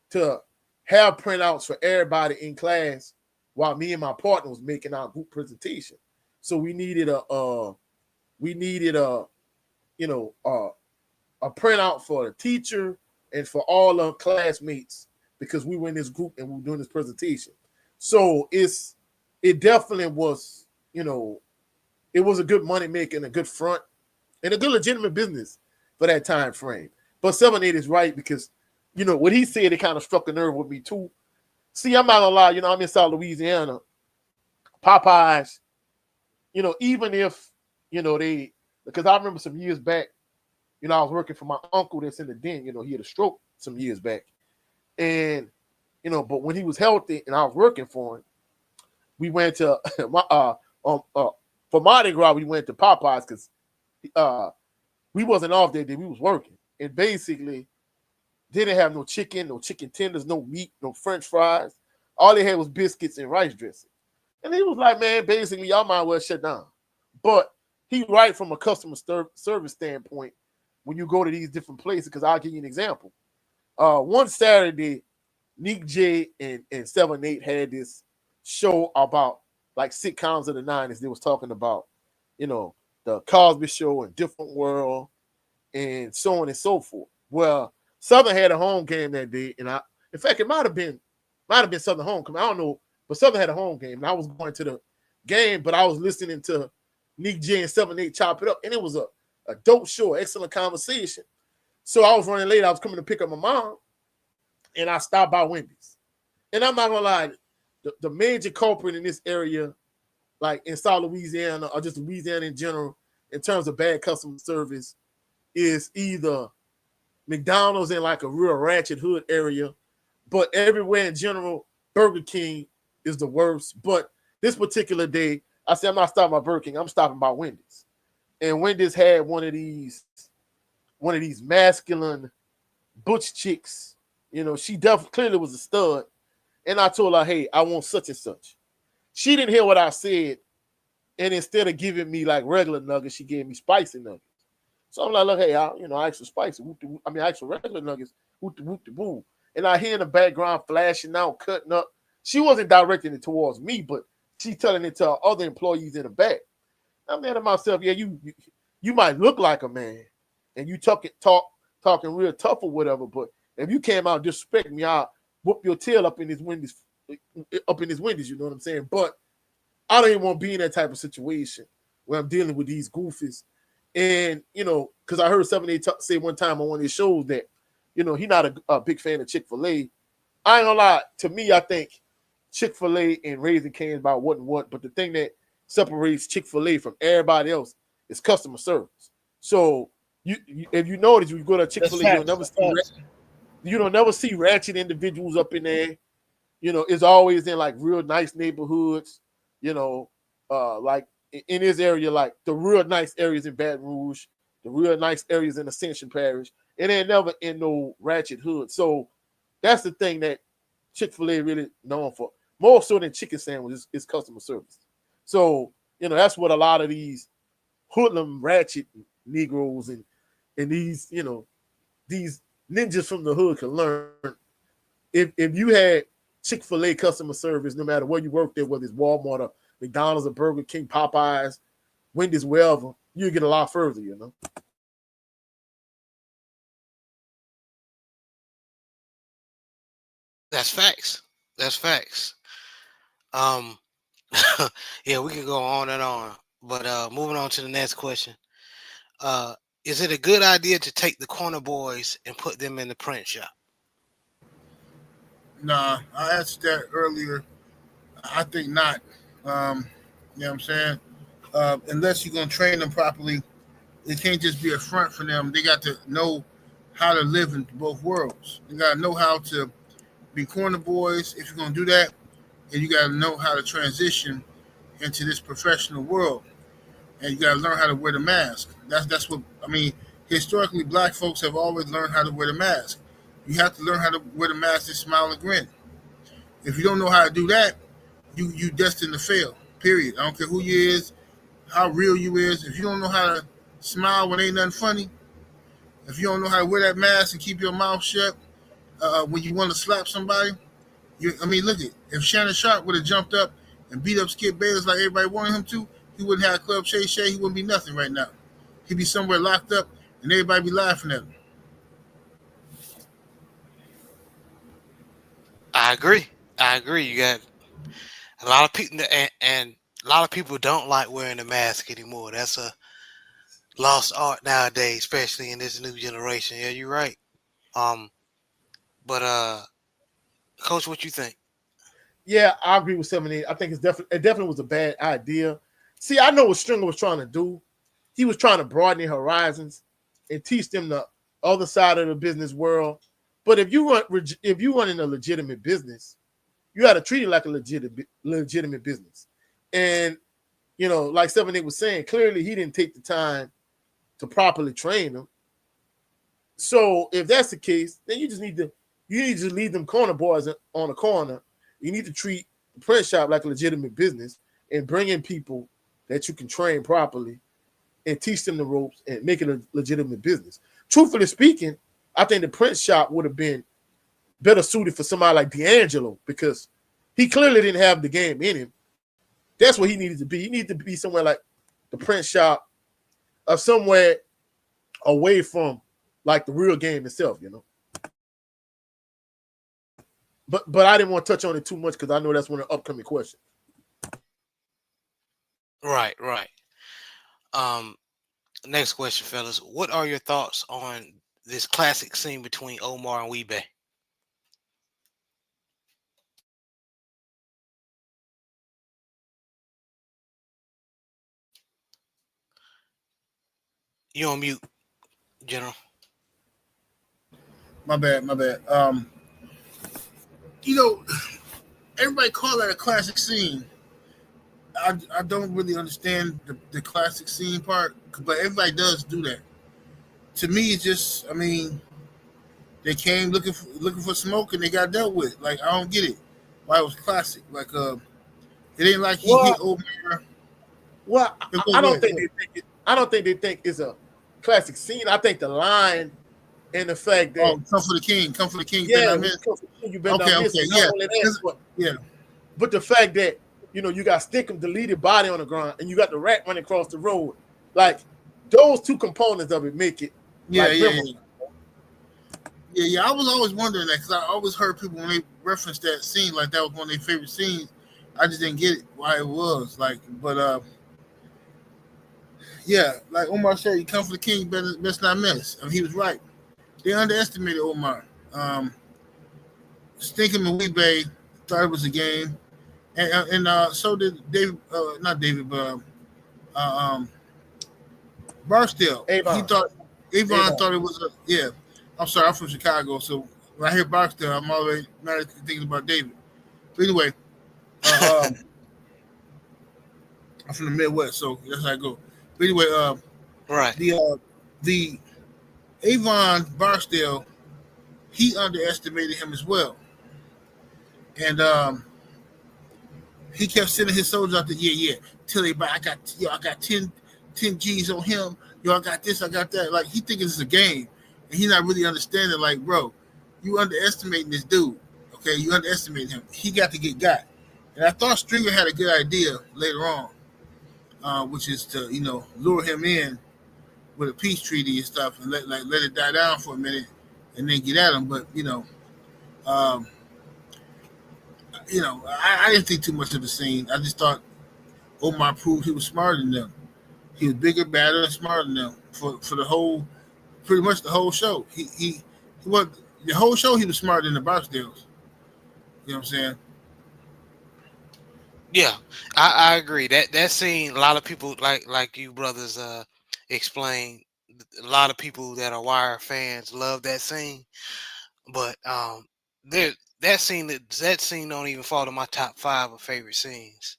to have printouts for everybody in class while me and my partner was making our group presentation. So we needed you know uh, a printout for the teacher and for all the classmates because we were in this group and we were doing this presentation. So it definitely was, it was a good money making, a good front, and a good legitimate business for that time frame. But 7-8 is right because, what he said, it kind of struck a nerve with me too. See, I'm not gonna lie, I'm in South Louisiana. Popeyes, even if, they, because I remember some years back, I was working for my uncle that's in the den, he had a stroke some years back. And, but when he was healthy and I was working for him, we went to my for Mardi Gras, we went to Popeyes because uh we wasn't off that day, we was working. And basically they didn't have no chicken tenders, no meat, no French fries. All they had was biscuits and rice dressing. And he was like, man, basically y'all might well shut down. But he right from a customer service standpoint when you go to these different places, because I'll give you an example. One Saturday, Nick J and 7-8 had this show about like sitcoms of the 90s. They was talking about, the Cosby Show and Different World and so on and so forth. Well, Southern had a home game that day, and in fact, it might have been Southern homecoming. I don't know, but Southern had a home game, and I was going to the game, but I was listening to Nick J and 7-8 chop it up, and it was a dope show, excellent conversation. So I was running late. I was coming to pick up my mom, and I stopped by Wendy's. And I'm not gonna lie, the major culprit in this area, like in South Louisiana or just Louisiana in general, in terms of bad customer service, is either McDonald's in like a real ratchet hood area, but everywhere in general, Burger King is the worst. But this particular day, I said I'm not stopping by Burger King. I'm stopping by Wendy's, and Wendy's had one of these masculine butch chicks. She definitely clearly was a stud. And I told her, hey, I want such and such. She didn't hear what I said. And instead of giving me like regular nuggets, she gave me spicy nuggets. So I'm like, look, hey, I asked for spicy. I asked for regular nuggets. Whoop-de-whoop-de-boo. And I hear in the background flashing out, cutting up. She wasn't directing it towards me, but she telling it to her other employees in the back. I'm thinking to myself, yeah, you might look like a man, and you talking real tough or whatever, but if you came out and disrespect me, I'll whoop your tail up in his windows, you know what I'm saying? But I don't even want to be in that type of situation where I'm dealing with these goofies. And, because I heard 7-8 say one time on one of his shows that, he's not a big fan of Chick-fil-A. I ain't gonna lie, to me, I think Chick-fil-A and Raising Cane's about what and what, but the thing that separates Chick-fil-A from everybody else is customer service. So if you notice, you go to Chick-fil-A, you don't never see ratchet individuals up in there. It's always in like real nice neighborhoods. Like in this area, like the real nice areas in Baton Rouge, the real nice areas in Ascension Parish. It ain't never in no ratchet hood. So that's the thing that Chick-fil-A really known for, more so than chicken sandwiches, is customer service. So that's what a lot of these hoodlum ratchet Negroes and these these ninjas from the hood can learn. If you had Chick-fil-A customer service, no matter where you work there, whether it's Walmart or McDonald's or Burger King, Popeyes, Wendy's, wherever, you get a lot further, That's facts. That's facts. Um, yeah, we can go on and on. But moving on to the next question. Uh, is it a good idea to take the corner boys and put them in the print shop? Nah, I asked that earlier. I think not. You know what I'm saying? Unless you're gonna train them properly, it can't just be a front for them. They got to know how to live in both worlds. They got to know how to be corner boys if you're gonna do that, and you got to know how to transition into this professional world, and you got to learn how to wear the mask. That's what I mean. Historically, black folks have always learned how to wear the mask. You have to learn how to wear the mask and smile and grin. If you don't know how to do that, you destined to fail. Period. I don't care who you is, how real you is. If you don't know how to smile when ain't nothing funny, if you don't know how to wear that mask and keep your mouth shut when you want to slap somebody, look at if Shannon Sharp would have jumped up and beat up Skip Bayless like everybody wanted him to, he wouldn't have Club Shay Shay. He wouldn't be nothing right now. He'd be somewhere locked up and everybody be laughing at him. I agree. I agree. You got a lot of people, and a lot of people don't like wearing the mask anymore. That's a lost art nowadays, especially in this new generation. Yeah, you're right. Um, but Coach, what you think? Yeah, I agree with 7-8. I think it definitely was a bad idea. See, I know what Stringer was trying to do. He was trying to broaden their horizons and teach them the other side of the business world. But if you run in a legitimate business, you got to treat it like a legitimate business. And like 7-8 was saying, clearly he didn't take the time to properly train them. So if that's the case, then you need to leave them corner boys on the corner. You need to treat the print shop like a legitimate business and bring in people that you can train properly and teach them the ropes and make it a legitimate business. Truthfully speaking, I think the print shop would have been better suited for somebody like D'Angelo because he clearly didn't have the game in him. That's what he needed to be. He needed to be somewhere like the print shop or somewhere away from like the real game itself. But I didn't want to touch on it too much because I know that's one of the upcoming questions. Right, right. Um, Next question, fellas. What are your thoughts on this classic scene between Omar and Weebay? You on mute, General. My bad, my bad. Everybody call that a classic scene. I don't really understand the classic scene part, but everybody does do that. To me, it's just, I mean, they came looking for smoke and they got dealt with. Like, I don't get it. Why it was classic? Like, it ain't like he hit Well, Omar. well, Go I go don't ahead, think go they ahead. think it. I don't think they think it's a classic scene. I think the line and the fact that Oh, come for the king, Ben yeah, I when you miss. come from you better Okay, not miss okay, it. Not yeah, only that, yeah, but the fact that you got Stickum deleted body on the ground and you got the rat running across the road, like those two components of it make it yeah, like yeah, memorable. yeah. Yeah. I was always wondering that because I always heard people when they referenced that scene like that was one of their favorite scenes. I just didn't get it why it was like, but yeah, like Omar said, you come for the king, better best not miss. I mean, he was right. They underestimated Omar. Stinking and Weebay thought it was a game, and so did David. Not David, but um, Barksdale. He Avon, thought Avon Avon. thought it was a yeah. I'm sorry, I'm from Chicago, so when I hear Barksdale, I'm always automatically thinking about David. But anyway, uh, I'm from the Midwest, so that's how I go. But anyway, Right. the Avon Barksdale, he underestimated him as well, and he kept sending his soldiers out there. Yeah. Till they, I got 10 G's on him. Yo, I got this, I got that. Like he thinking it's a game, and he not really understanding. Like, bro, you underestimating this dude. Okay, you underestimating him. He got to get got. And I thought Stringer had a good idea later on, which is to lure him in with a peace treaty and stuff, and let it die down for a minute, and then get at him. But um, I didn't think too much of the scene. I just thought Omar proved he was smarter than them. He was bigger, badder, and smarter than them for the whole, pretty much the whole show. He was the whole show. He was smarter than the Barksdales. You know what I'm saying? Yeah, I agree. That scene, a lot of people like you brothers explained. A lot of people that are Wire fans love that scene, but there that scene don't even fall to my top five of favorite scenes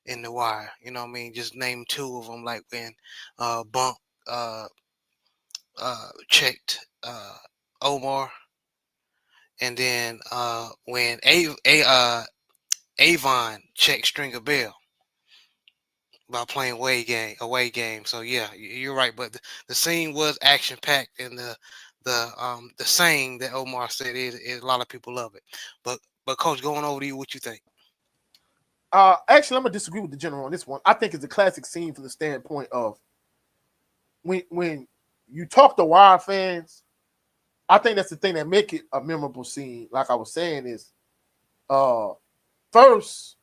in the Wire. You know what I mean? Just name two of them, like when Bunk uh checked Omar, and then when Avon checked Stringer Bell by playing away game. So yeah, you're right. But the scene was action packed, and the saying that Omar said is a lot of people love it. But coach, going over to you, what you think? Actually, I'm gonna disagree with the general on this one. I think it's a classic scene from the standpoint of when you talk to Wire fans. I think that's the thing that make it a memorable scene. Like I was saying, is uh first,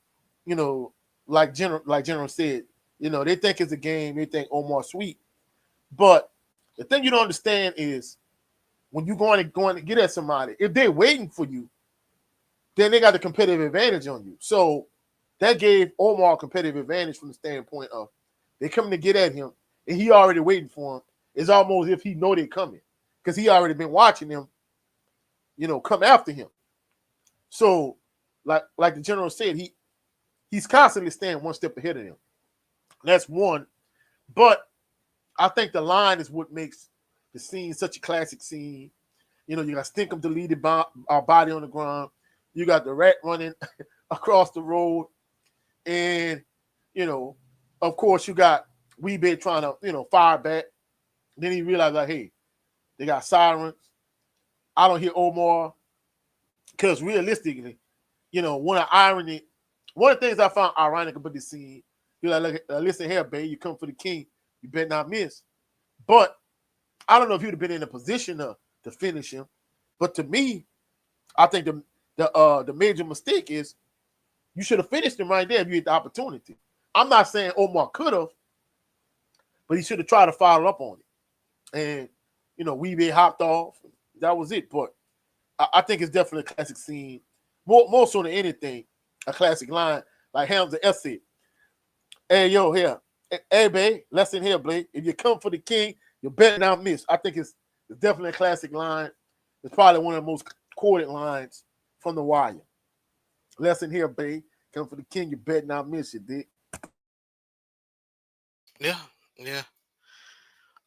you know, like General said, they think it's a game. They think Omar sweet. But the thing you don't understand is when you're going to get at somebody, if they're waiting for you, then they got the competitive advantage on you. So that gave Omar a competitive advantage from the standpoint of they coming to get at him, and he already waiting for him. It's almost if he know they're coming because he already been watching them, come after him. So, like the general said, he's constantly staying one step ahead of them. That's one. But I think the line is what makes the scene such a classic scene. You got Stinkum deleted our body on the ground. You got the rat running across the road. And, of course, you got Weebit trying to, fire back. Then he realized, like, hey, they got sirens. I don't hear Omar. Because realistically, one of the things I found ironic about this scene, you're like, listen here, babe, you come for the king. You better not miss. But I don't know if he would have been in a position to finish him. But to me, I think the major mistake is you should have finished him right there if you had the opportunity. I'm not saying Omar could have, but he should have tried to follow up on it. And, Weebit hopped off. That was it. But I think it's definitely a classic scene. More so than anything, a classic line. Like Hamza S said, hey, yo, here. Hey, babe, lesson here, Blake. If you come for the king, you better not miss. I think it's definitely a classic line. It's probably one of the most quoted lines from The Wire. Lesson here, babe. Come for the king, you better not miss it, dick. Yeah, yeah.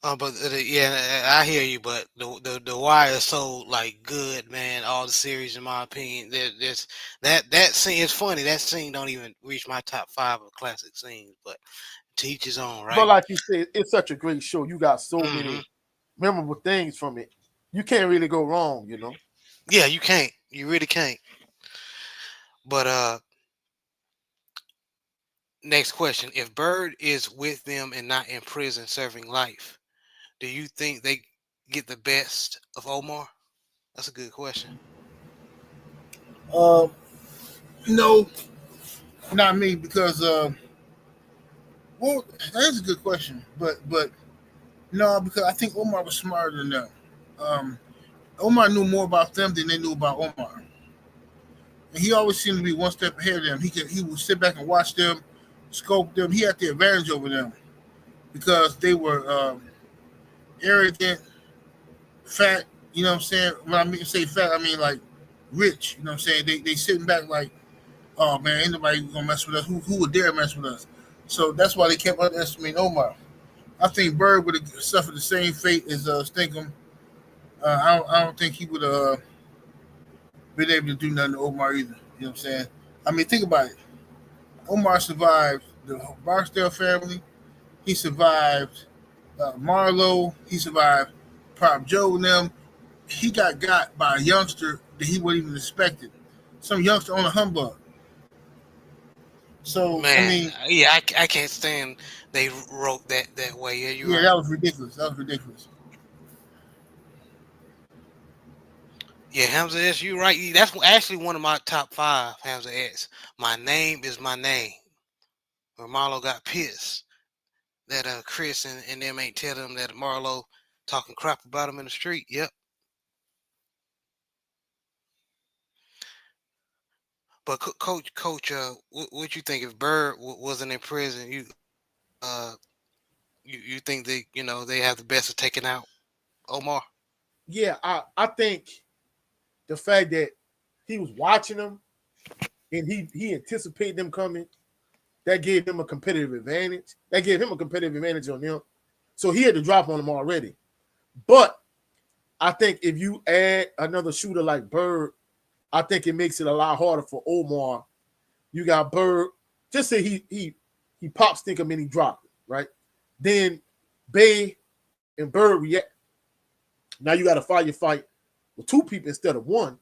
But yeah, I hear you. But the Wire is so like good, man. All the series, in my opinion, there's that scene is funny. That scene don't even reach my top 5 of classic scenes, but to each his own, But right? like you said, it's such a great show. You got so Mm-hmm. many memorable things from it. You can't really go wrong, Yeah, you can't. You really can't. But next question: if Bird is with them and not in prison serving life, do you think they get the best of Omar? That's a good question. No, not me, because well, that is a good question, but no, because I think Omar was smarter than them. Um, Omar knew more about them than they knew about Omar, and he always seemed to be one step ahead of them. He would sit back and watch them, scope them. He had the advantage over them because they were arrogant, fat. You know what I'm saying? When I mean say fat, I mean like rich. You know what I'm saying? They sitting back like, oh man, ain't nobody gonna mess with us. Who would dare mess with us? So that's why they kept underestimating Omar. I think Bird would have suffered the same fate as Stinkum. I don't think he would have been able to do nothing to Omar either. You know what I'm saying? I mean, think about it. Omar survived the Barksdale family. He survived Marlowe. He survived Prop Joe and them. He got by a youngster that he wasn't even expected. Some youngster on a humbug. So I Man, mean, yeah, I can't stand they wrote that way. Yeah, you're yeah, right. that was ridiculous. That was ridiculous. Yeah, Hamza S, you right. That's actually one of my top 5. Hamza S. My name is my name. Where Marlo got pissed that Chris and them ain't tell them that Marlo talking crap about him in the street. Yep. But coach, what you think if Bird wasn't in prison? Uh, you think they they have the best of taking out Omar? Yeah, I think the fact that he was watching them and he anticipated them coming, that gave him a competitive advantage. That gave him a competitive advantage on them. So he had to drop on them already. But I think if you add another shooter like Bird, I think it makes it a lot harder for Omar. You got Bird. Just say he pop stick him and he dropped it, right? Then Bay and Bird react. Now you got to fight your fight with 2 people instead of 1.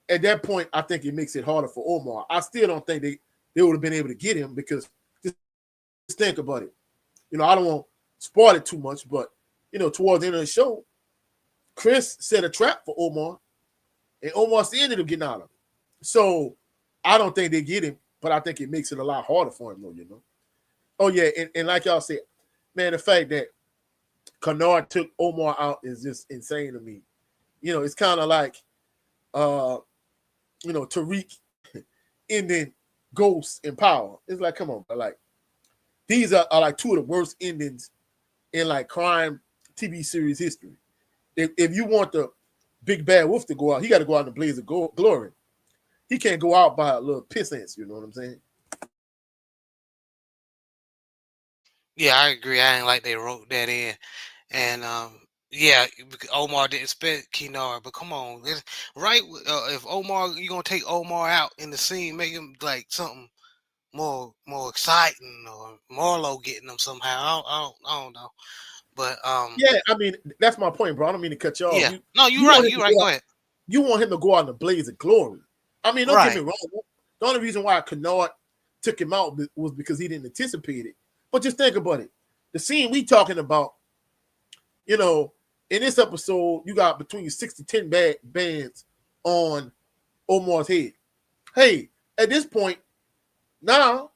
At that point, I think it makes it harder for Omar. I still don't think they would have been able to get him because just think about it. I don't want to spoil it too much, but towards the end of the show, Chris set a trap for Omar, and Omar still ended up getting out of it. So I don't think they get him. but I think it makes it a lot harder for him, though. Oh yeah, and like y'all said, man, the fact that Kennard took Omar out is just insane to me. It's kind of like uh, Tariq ending Ghost in Power. It's like, come on, but like these are like two of the worst endings in like crime TV series history. If you want the big bad wolf to go out, he got to go out in the blaze of glory. He can't go out by a little pissants. You know what I'm saying? Yeah, I agree. I ain't like they wrote that in, and yeah, Omar didn't expect Kennard, but come on, right? If Omar, you gonna take Omar out in the scene, make him like something more exciting, or Marlo getting them somehow. I don't know, but Yeah, I mean that's my point, bro. I don't mean to cut you off. yeah, no, You you're right. want him You're to right. go Go out, ahead. you want him to go out in the blaze of glory. I mean, don't get me Right. wrong. The only reason why Kennard took him out was because he didn't anticipate it. But just think about it. The scene we talking about, you know, in this episode, you got between 6 to 10 bands on Omar's head. Hey, at this point, now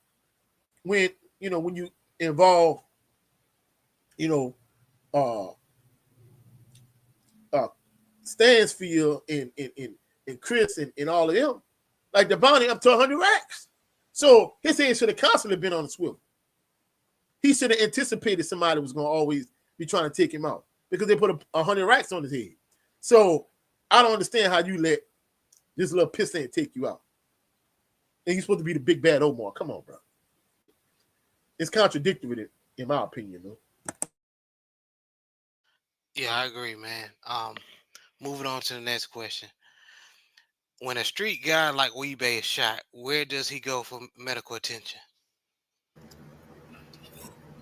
when when you involve, you know, uh uh Stansfield and Chris and all of them, like the bounty up to 100 racks. So his head should have constantly been on the swivel. He should have anticipated somebody was going to always be trying to take him out because they put 100 racks on his head. So I don't understand how you let this little pissant take you out. And you're supposed to be the big bad Omar. Come on, bro. It's contradictory in my opinion, though. Yeah, I agree, man. Moving on to the next question. When a street guy like Weebay is shot, where does he go for medical attention?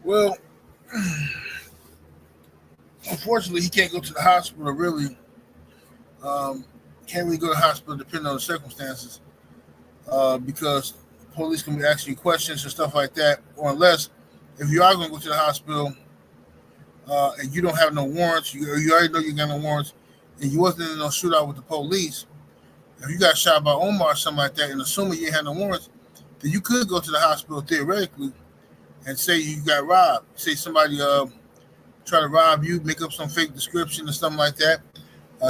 Well, unfortunately, he can't go to the hospital. Really, um, can't really go to the hospital depending on the circumstances, because police can be asking you questions and stuff like that. Or unless if you are going to go to the hospital and you don't have no warrants, you already know you got no warrants, and you wasn't in no shootout with the police. If you got shot by Omar or something like that, and assuming you had no warrants, then you could go to the hospital theoretically and say you got robbed. Say somebody try to rob you, make up some fake description or something like that.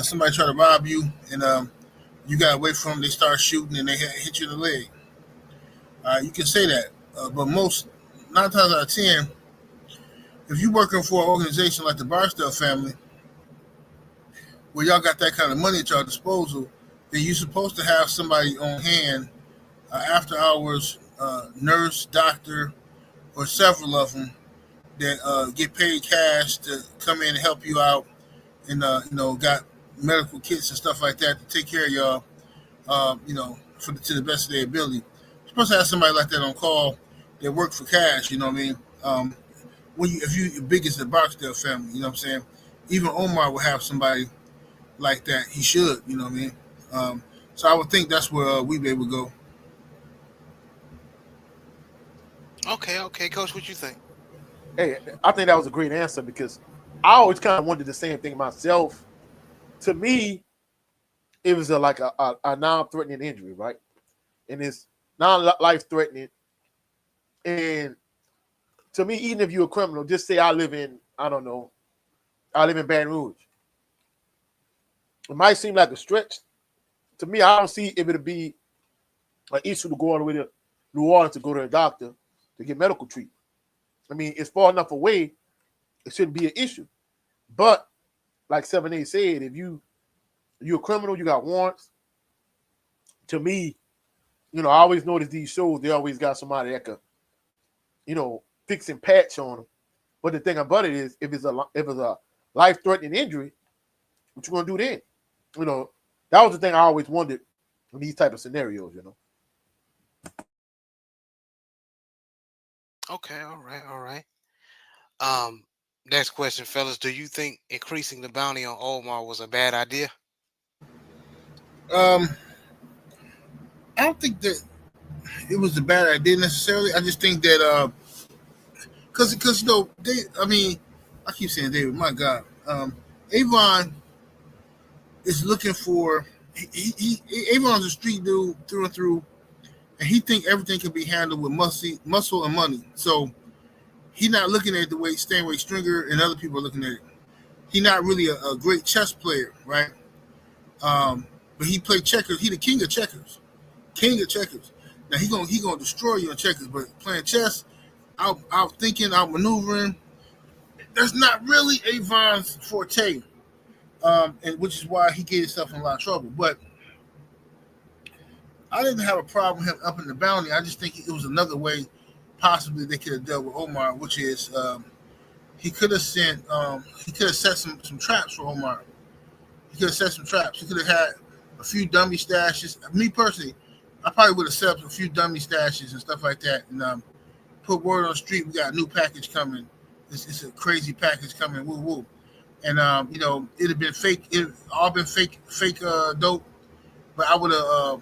Somebody try to rob you, and you got away from them. They start shooting, and they hit you in the leg. You can say that, but most 9 times out of 10, if you're working for an organization like the Barstow family, where y'all got that kind of money at your disposal, then you're supposed to have somebody on hand, after hours, nurse, doctor, or several of them that get paid cash to come in and help you out, and got medical kits and stuff like that to take care of y'all, to the best of their ability. You're supposed to have somebody like that on call that work for cash. You know what I mean? If you big as the Barksdale family, you know what I'm saying. Even Omar will have somebody like that. He should. You know what I mean? So I would think that's where Weebay would go. Okay, Coach, what you think? Hey, I think that was a great answer because I always kind of wondered the same thing myself. To me, it was like a non-threatening injury, right? And it's non-life threatening. And to me, even if you're a criminal, just say I live in Baton Rouge. It might seem like a stretch. To me, I don't see if it'll be an issue to go all the way to New Orleans to go to a doctor to get medical treatment. I mean, it's far enough away, it shouldn't be an issue. But like 7A said, if you're a criminal, you got warrants. To me, I always notice these shows, they always got somebody that could, fix and patch on them. But the thing about it is, if it's a life-threatening injury, what you gonna do then? That was the thing I always wondered in these type of scenarios. Okay, all right. Um, Next question, fellas. Do you think increasing the bounty on Omar was a bad idea? Um, I don't think that it was a bad idea necessarily. I just think that because I mean, I keep saying David. My God, Avon is looking for Avon's a street dude through and through, and he think everything can be handled with muscle and money. So he not looking at it the way Stanway Stringer and other people are looking at it. He not really a great chess player, right? But he played checkers. He the king of checkers. King of checkers. Now he gonna destroy you in checkers, but playing chess, out thinking, out maneuvering, that's not really Avon's forte. And which is why he gave himself in a lot of trouble. But I didn't have a problem with him upping the bounty. I just think it was another way possibly they could have dealt with Omar, which is he could have set some traps for Omar. He could have set some traps. He could have had a few dummy stashes. Me personally, I probably would have set up a few dummy stashes and stuff like that, and put word on the street. We got a new package coming. It's a crazy package coming. Woo woo. And it'd have been fake. It all been fake dope. But I would have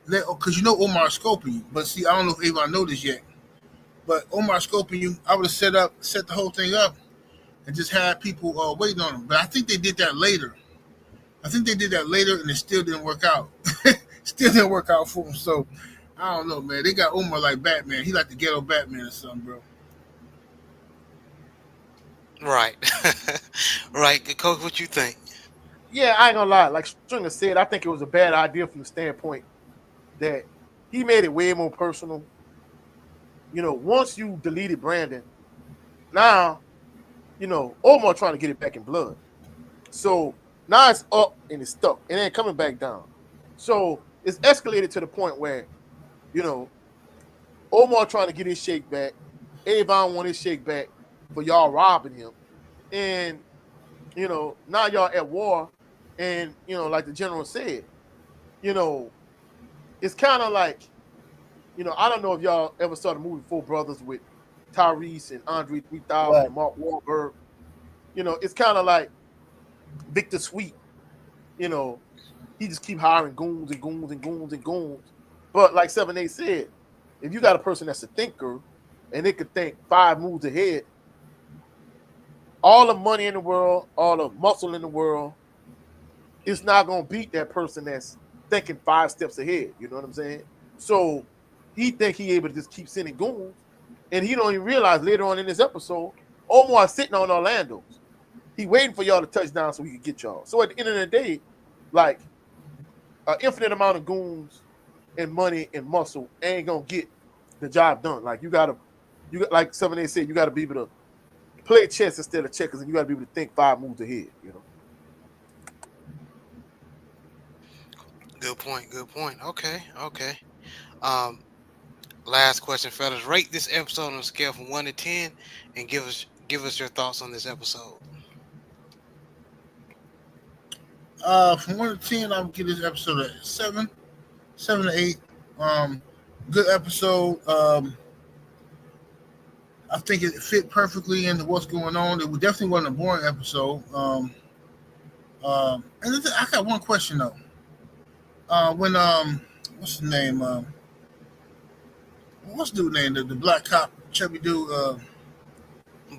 because Omar scoping you. But see, I don't know if Avon know this yet. But Omar scoping you, I would have set the whole thing up, and just had people waiting on him. But I think they did that later. And it still didn't work out. Still didn't work out for him. So I don't know, man. They got Omar like Batman. He like the ghetto Batman or something, bro. Right. Right. Coach, what you think? Yeah, I ain't gonna lie. Like Stringer said, I think it was a bad idea from the standpoint that he made it way more personal. Once you deleted Brandon, now, Omar trying to get it back in blood. So now it's up and it's stuck. It ain't coming back down. So it's escalated to the point where, Omar trying to get his shake back. Avon want his shake back for y'all robbing him. And, now y'all at war. And, like the general said, it's kind of like, I don't know if y'all ever saw the movie Four Brothers with Tyrese and Andre 3000 Right. and Mark Wahlberg. It's kind of like Victor Sweet. He just keep hiring goons and goons and goons and goons. But like 7-8 said, if you got a person that's a thinker and they could think 5 moves ahead, all the money in the world, all the muscle in the world, it's not going to beat that person that's thinking 5 steps ahead. You know what I'm saying? So he think he able to just keep sending goons, and he don't even realize later on in this episode, Omar sitting on Orlando's. He waiting for y'all to touch down so he can get y'all. So at the end of the day, like an infinite amount of goons and money and muscle ain't gonna get the job done. Like you got like 7-8 said, you got to be able to play chess instead of checkers, and you got to be able to think 5 moves ahead. Good point. Okay. Last question, fellas. Rate this episode on a scale from 1 to 10, and give us your thoughts on this episode. From 1 to 10, I would give this episode a 7 to 8. Good episode. I think it fit perfectly into what's going on. It definitely wasn't a boring episode. And I got one question though. When what's his name? What's the dude name? The black cop, chubby dude.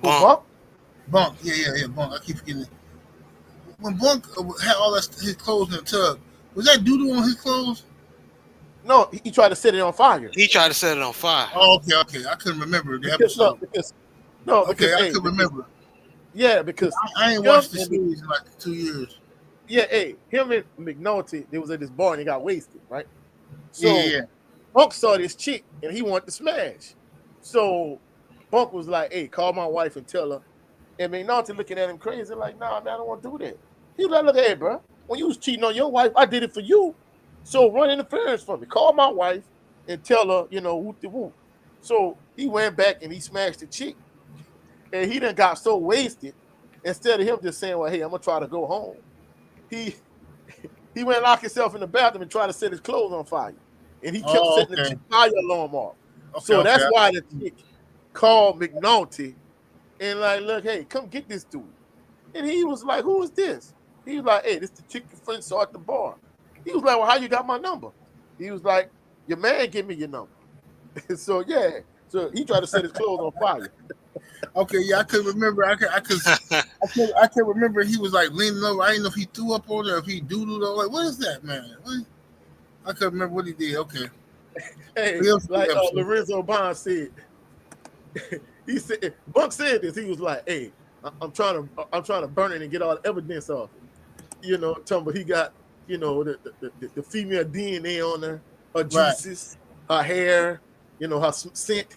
Bunk. Bunk. Yeah. Bunk. I keep forgetting it. When Bunk had all his clothes in the tub, was that doo-doo on his clothes? No, he tried to set it on fire. He tried to set it on fire. Oh, okay. I couldn't remember the episode. I couldn't remember. Yeah, because I ain't watched the series in like 2 years. Yeah, him and McNulty, they was at this bar and they got wasted, right? So Yeah. Bunk saw this chick and he wanted to smash. So Bunk was like, hey, call my wife and tell her. And McNulty looking at him crazy, like, nah, man, I don't want to do that. He was like, look, hey, bro, when you was cheating on your wife, I did it for you. So run interference for me. Call my wife and tell her, whoop de whoop. So he went back and he smashed the chick. And he done got so wasted, instead of him just saying, well, hey, I'm going to try to go home. He went and locked himself in the bathroom and tried to set his clothes on fire. And he kept setting the fire alarm off. So that's why the chick called McNulty and like, look, hey, come get this dude. And he was like, who is this? He was like, hey, this the chick your friend saw at the bar. He was like, well, how you got my number? He was like, your man gave me your number. So he tried to set his clothes on fire. Okay, yeah, I couldn't remember. I can't remember. He was like leaning over. I didn't know if he threw up on her, if he doodled. Like, what is that, man? I couldn't remember what he did. Okay. Hey, Real sweet like episode. Lorenzo Bond said, he said Buck said this. He was like, "Hey, I'm trying to burn it and get all the evidence off it." Talking about he got the female DNA on her Right. juices, her hair, her scent,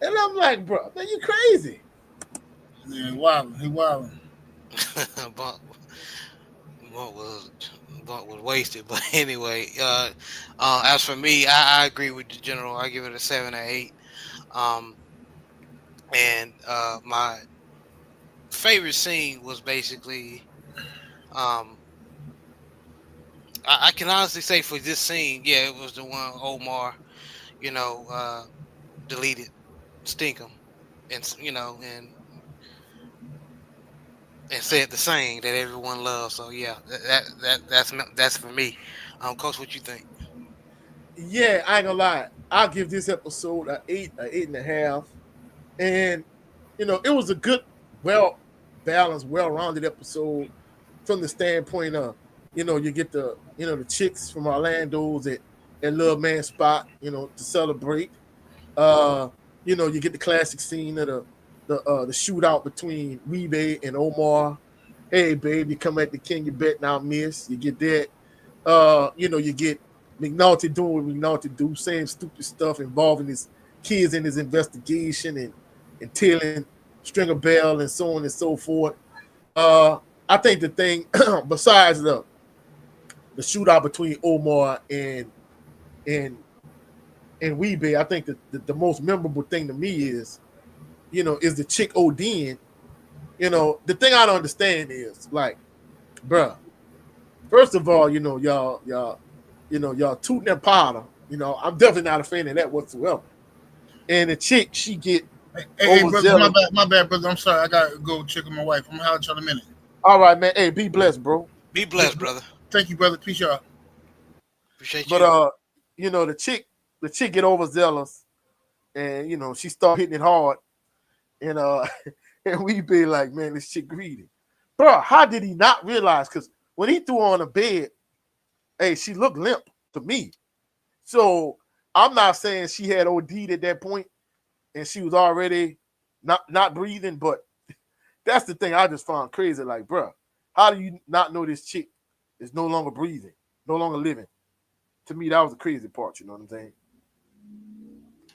and I'm like, bro, man, you crazy. Yeah, wild. He wild. Buck, Buck was Buck was wasted. But anyway, as for me, I agree with the general. I give it a 7 or 8. Um, and my favorite scene was basically, um, I can honestly say for this scene, yeah, it was the one Omar, you know, deleted Stinkum, and said the saying that everyone loves. So yeah, that's for me. Coach, what you think? Yeah, I ain't gonna lie. I'll give this episode a 8.5. And it was a good, well balanced, well rounded episode from the standpoint of, you get the chicks from Orlando's at Love Man Spot, to celebrate. Uh, you get the classic scene of the shootout between Weebay and Omar. Hey, babe, you come at the king, you bet now miss. You get that. You get McNulty doing what McNulty do, saying stupid stuff involving his kids in his investigation and telling Stringer Bell and so on and so forth. Uh, I think the thing, besides the shootout between Omar and and Weebay, I think the most memorable thing to me is the chick ODing. The thing I don't understand is like, bruh, first of all, y'all tooting that powder. I'm definitely not a fan of that whatsoever. And the chick, she get Hey, brother, overzealous. my bad, brother. I'm sorry. I gotta go check on my wife. I'm gonna holler at you in a minute. All right, man. Hey, be blessed, bro. Be blessed, brother. Thank you, brother. Peace, y'all. Appreciate But you. the chick get overzealous, and she start hitting it hard, and and we be like, man, this chick greedy, bro. How did he not realize? Because when he threw her on the bed, hey, she looked limp to me. So I'm not saying she had OD'd at that point and she was already not breathing, but that's the thing I just found crazy. Like, bro, how do you not know this chick is no longer breathing, no longer living? To me, that was the crazy part. You know what I'm saying?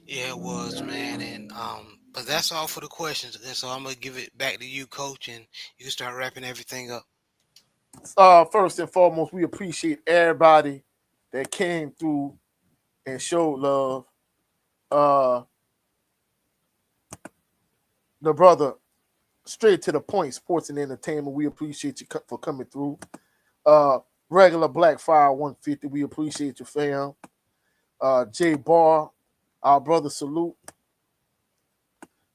Yeah, it was, man. And but that's all for the questions. And so I'm gonna give it back to you, Coach, and you can start wrapping everything up. First and foremost, we appreciate everybody that came through and showed love. Uh, the brother, straight to the point, sports and entertainment. We appreciate you for coming through. Uh, Regular Black Fire 150. We appreciate you, fam. Jay Barr, our brother, salute.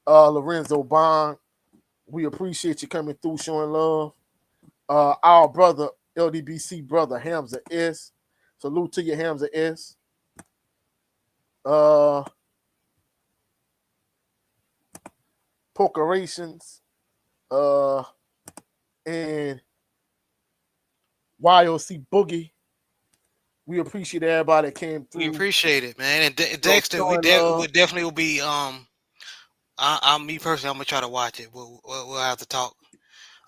Lorenzo Bond, we appreciate you coming through, showing love. Our brother, LDBC brother, Hamza S. Salute to you, Hamza S. Uh, Procurations, and YOC Boogie. We appreciate everybody that came We through, appreciate it, man. And Dexter, showing love. we definitely will be. Me personally, I'm gonna try to watch it. We'll have to talk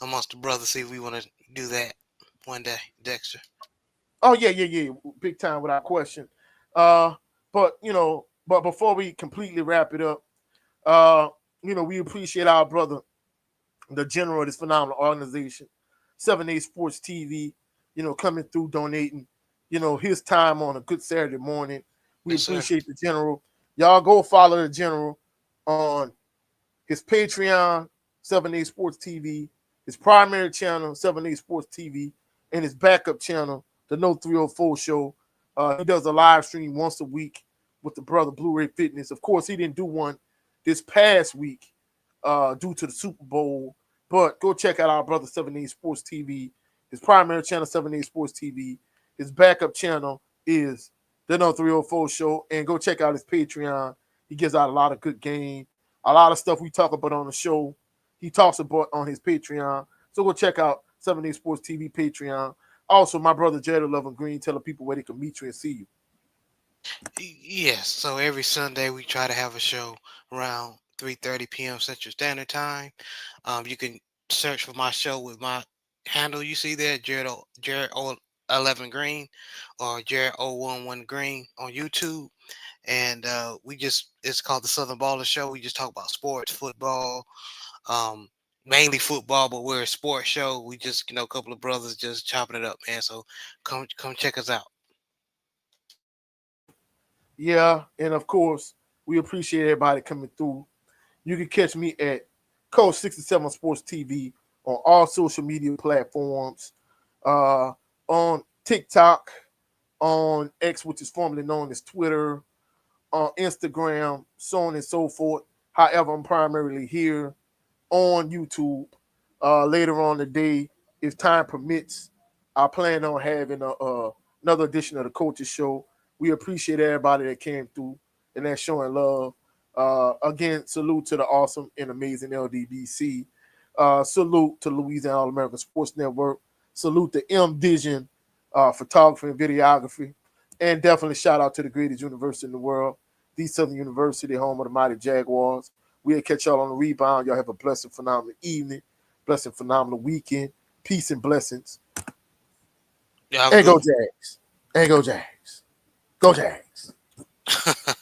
amongst the brothers, see if we want to do that one day, Dexter. Oh yeah, big time without question. Uh, but before we completely wrap it up, uh, we appreciate our brother, the general of this phenomenal organization, 7A Sports TV, coming through donating, his time on a good Saturday morning. We Yes, sir. appreciate the general. Y'all go follow the general on his Patreon, 7A Sports TV, his primary channel, 7A Sports TV, and his backup channel, the No 304 Show. He does a live stream once a week with the brother Blu-ray Fitness. Of course, he didn't do one this past week due to the Super Bowl, but go check out our brother 7A Sports TV. His primary channel, 7A Sports TV. His backup channel is the No 304 Show, and go check out his Patreon. He gives out a lot of good game. A lot of stuff we talk about on the show, he talks about on his Patreon. So go check out 7A Sports TV Patreon. Also, my brother Jared Loving Green telling people where they can meet you and see you. Yes. So every Sunday we try to have a show around 3:30 p.m. Central Standard Time. You can search for my show with my handle you see there, Jared O 11 Green or Jared O11 Green on YouTube. And we just it's called the Southern Baller Show. We just talk about sports, football, um, mainly football, but we're a sports show. We just a couple of brothers just chopping it up, man. So come check us out. Yeah, and of course, we appreciate everybody coming through. You can catch me at Coach 67 Sports TV on all social media platforms, uh, on TikTok, on X, which is formerly known as Twitter, on Instagram, so on and so forth. However, I'm primarily here on YouTube. Later on today, if time permits, I plan on having another edition of the Coaches Show. We appreciate everybody that came through and that's showing love. Again, salute to the awesome and amazing LDBC. Salute to Louisiana All American Sports Network. Salute to M Vision Photography and Videography. And definitely shout out to the greatest university in the world, the Southern University, home of the mighty Jaguars. We'll catch y'all on the rebound. Y'all have a blessed, phenomenal evening, blessed, phenomenal weekend. Peace and blessings. Y'all have a And good go Jags. And go Jags. Go Jags. one.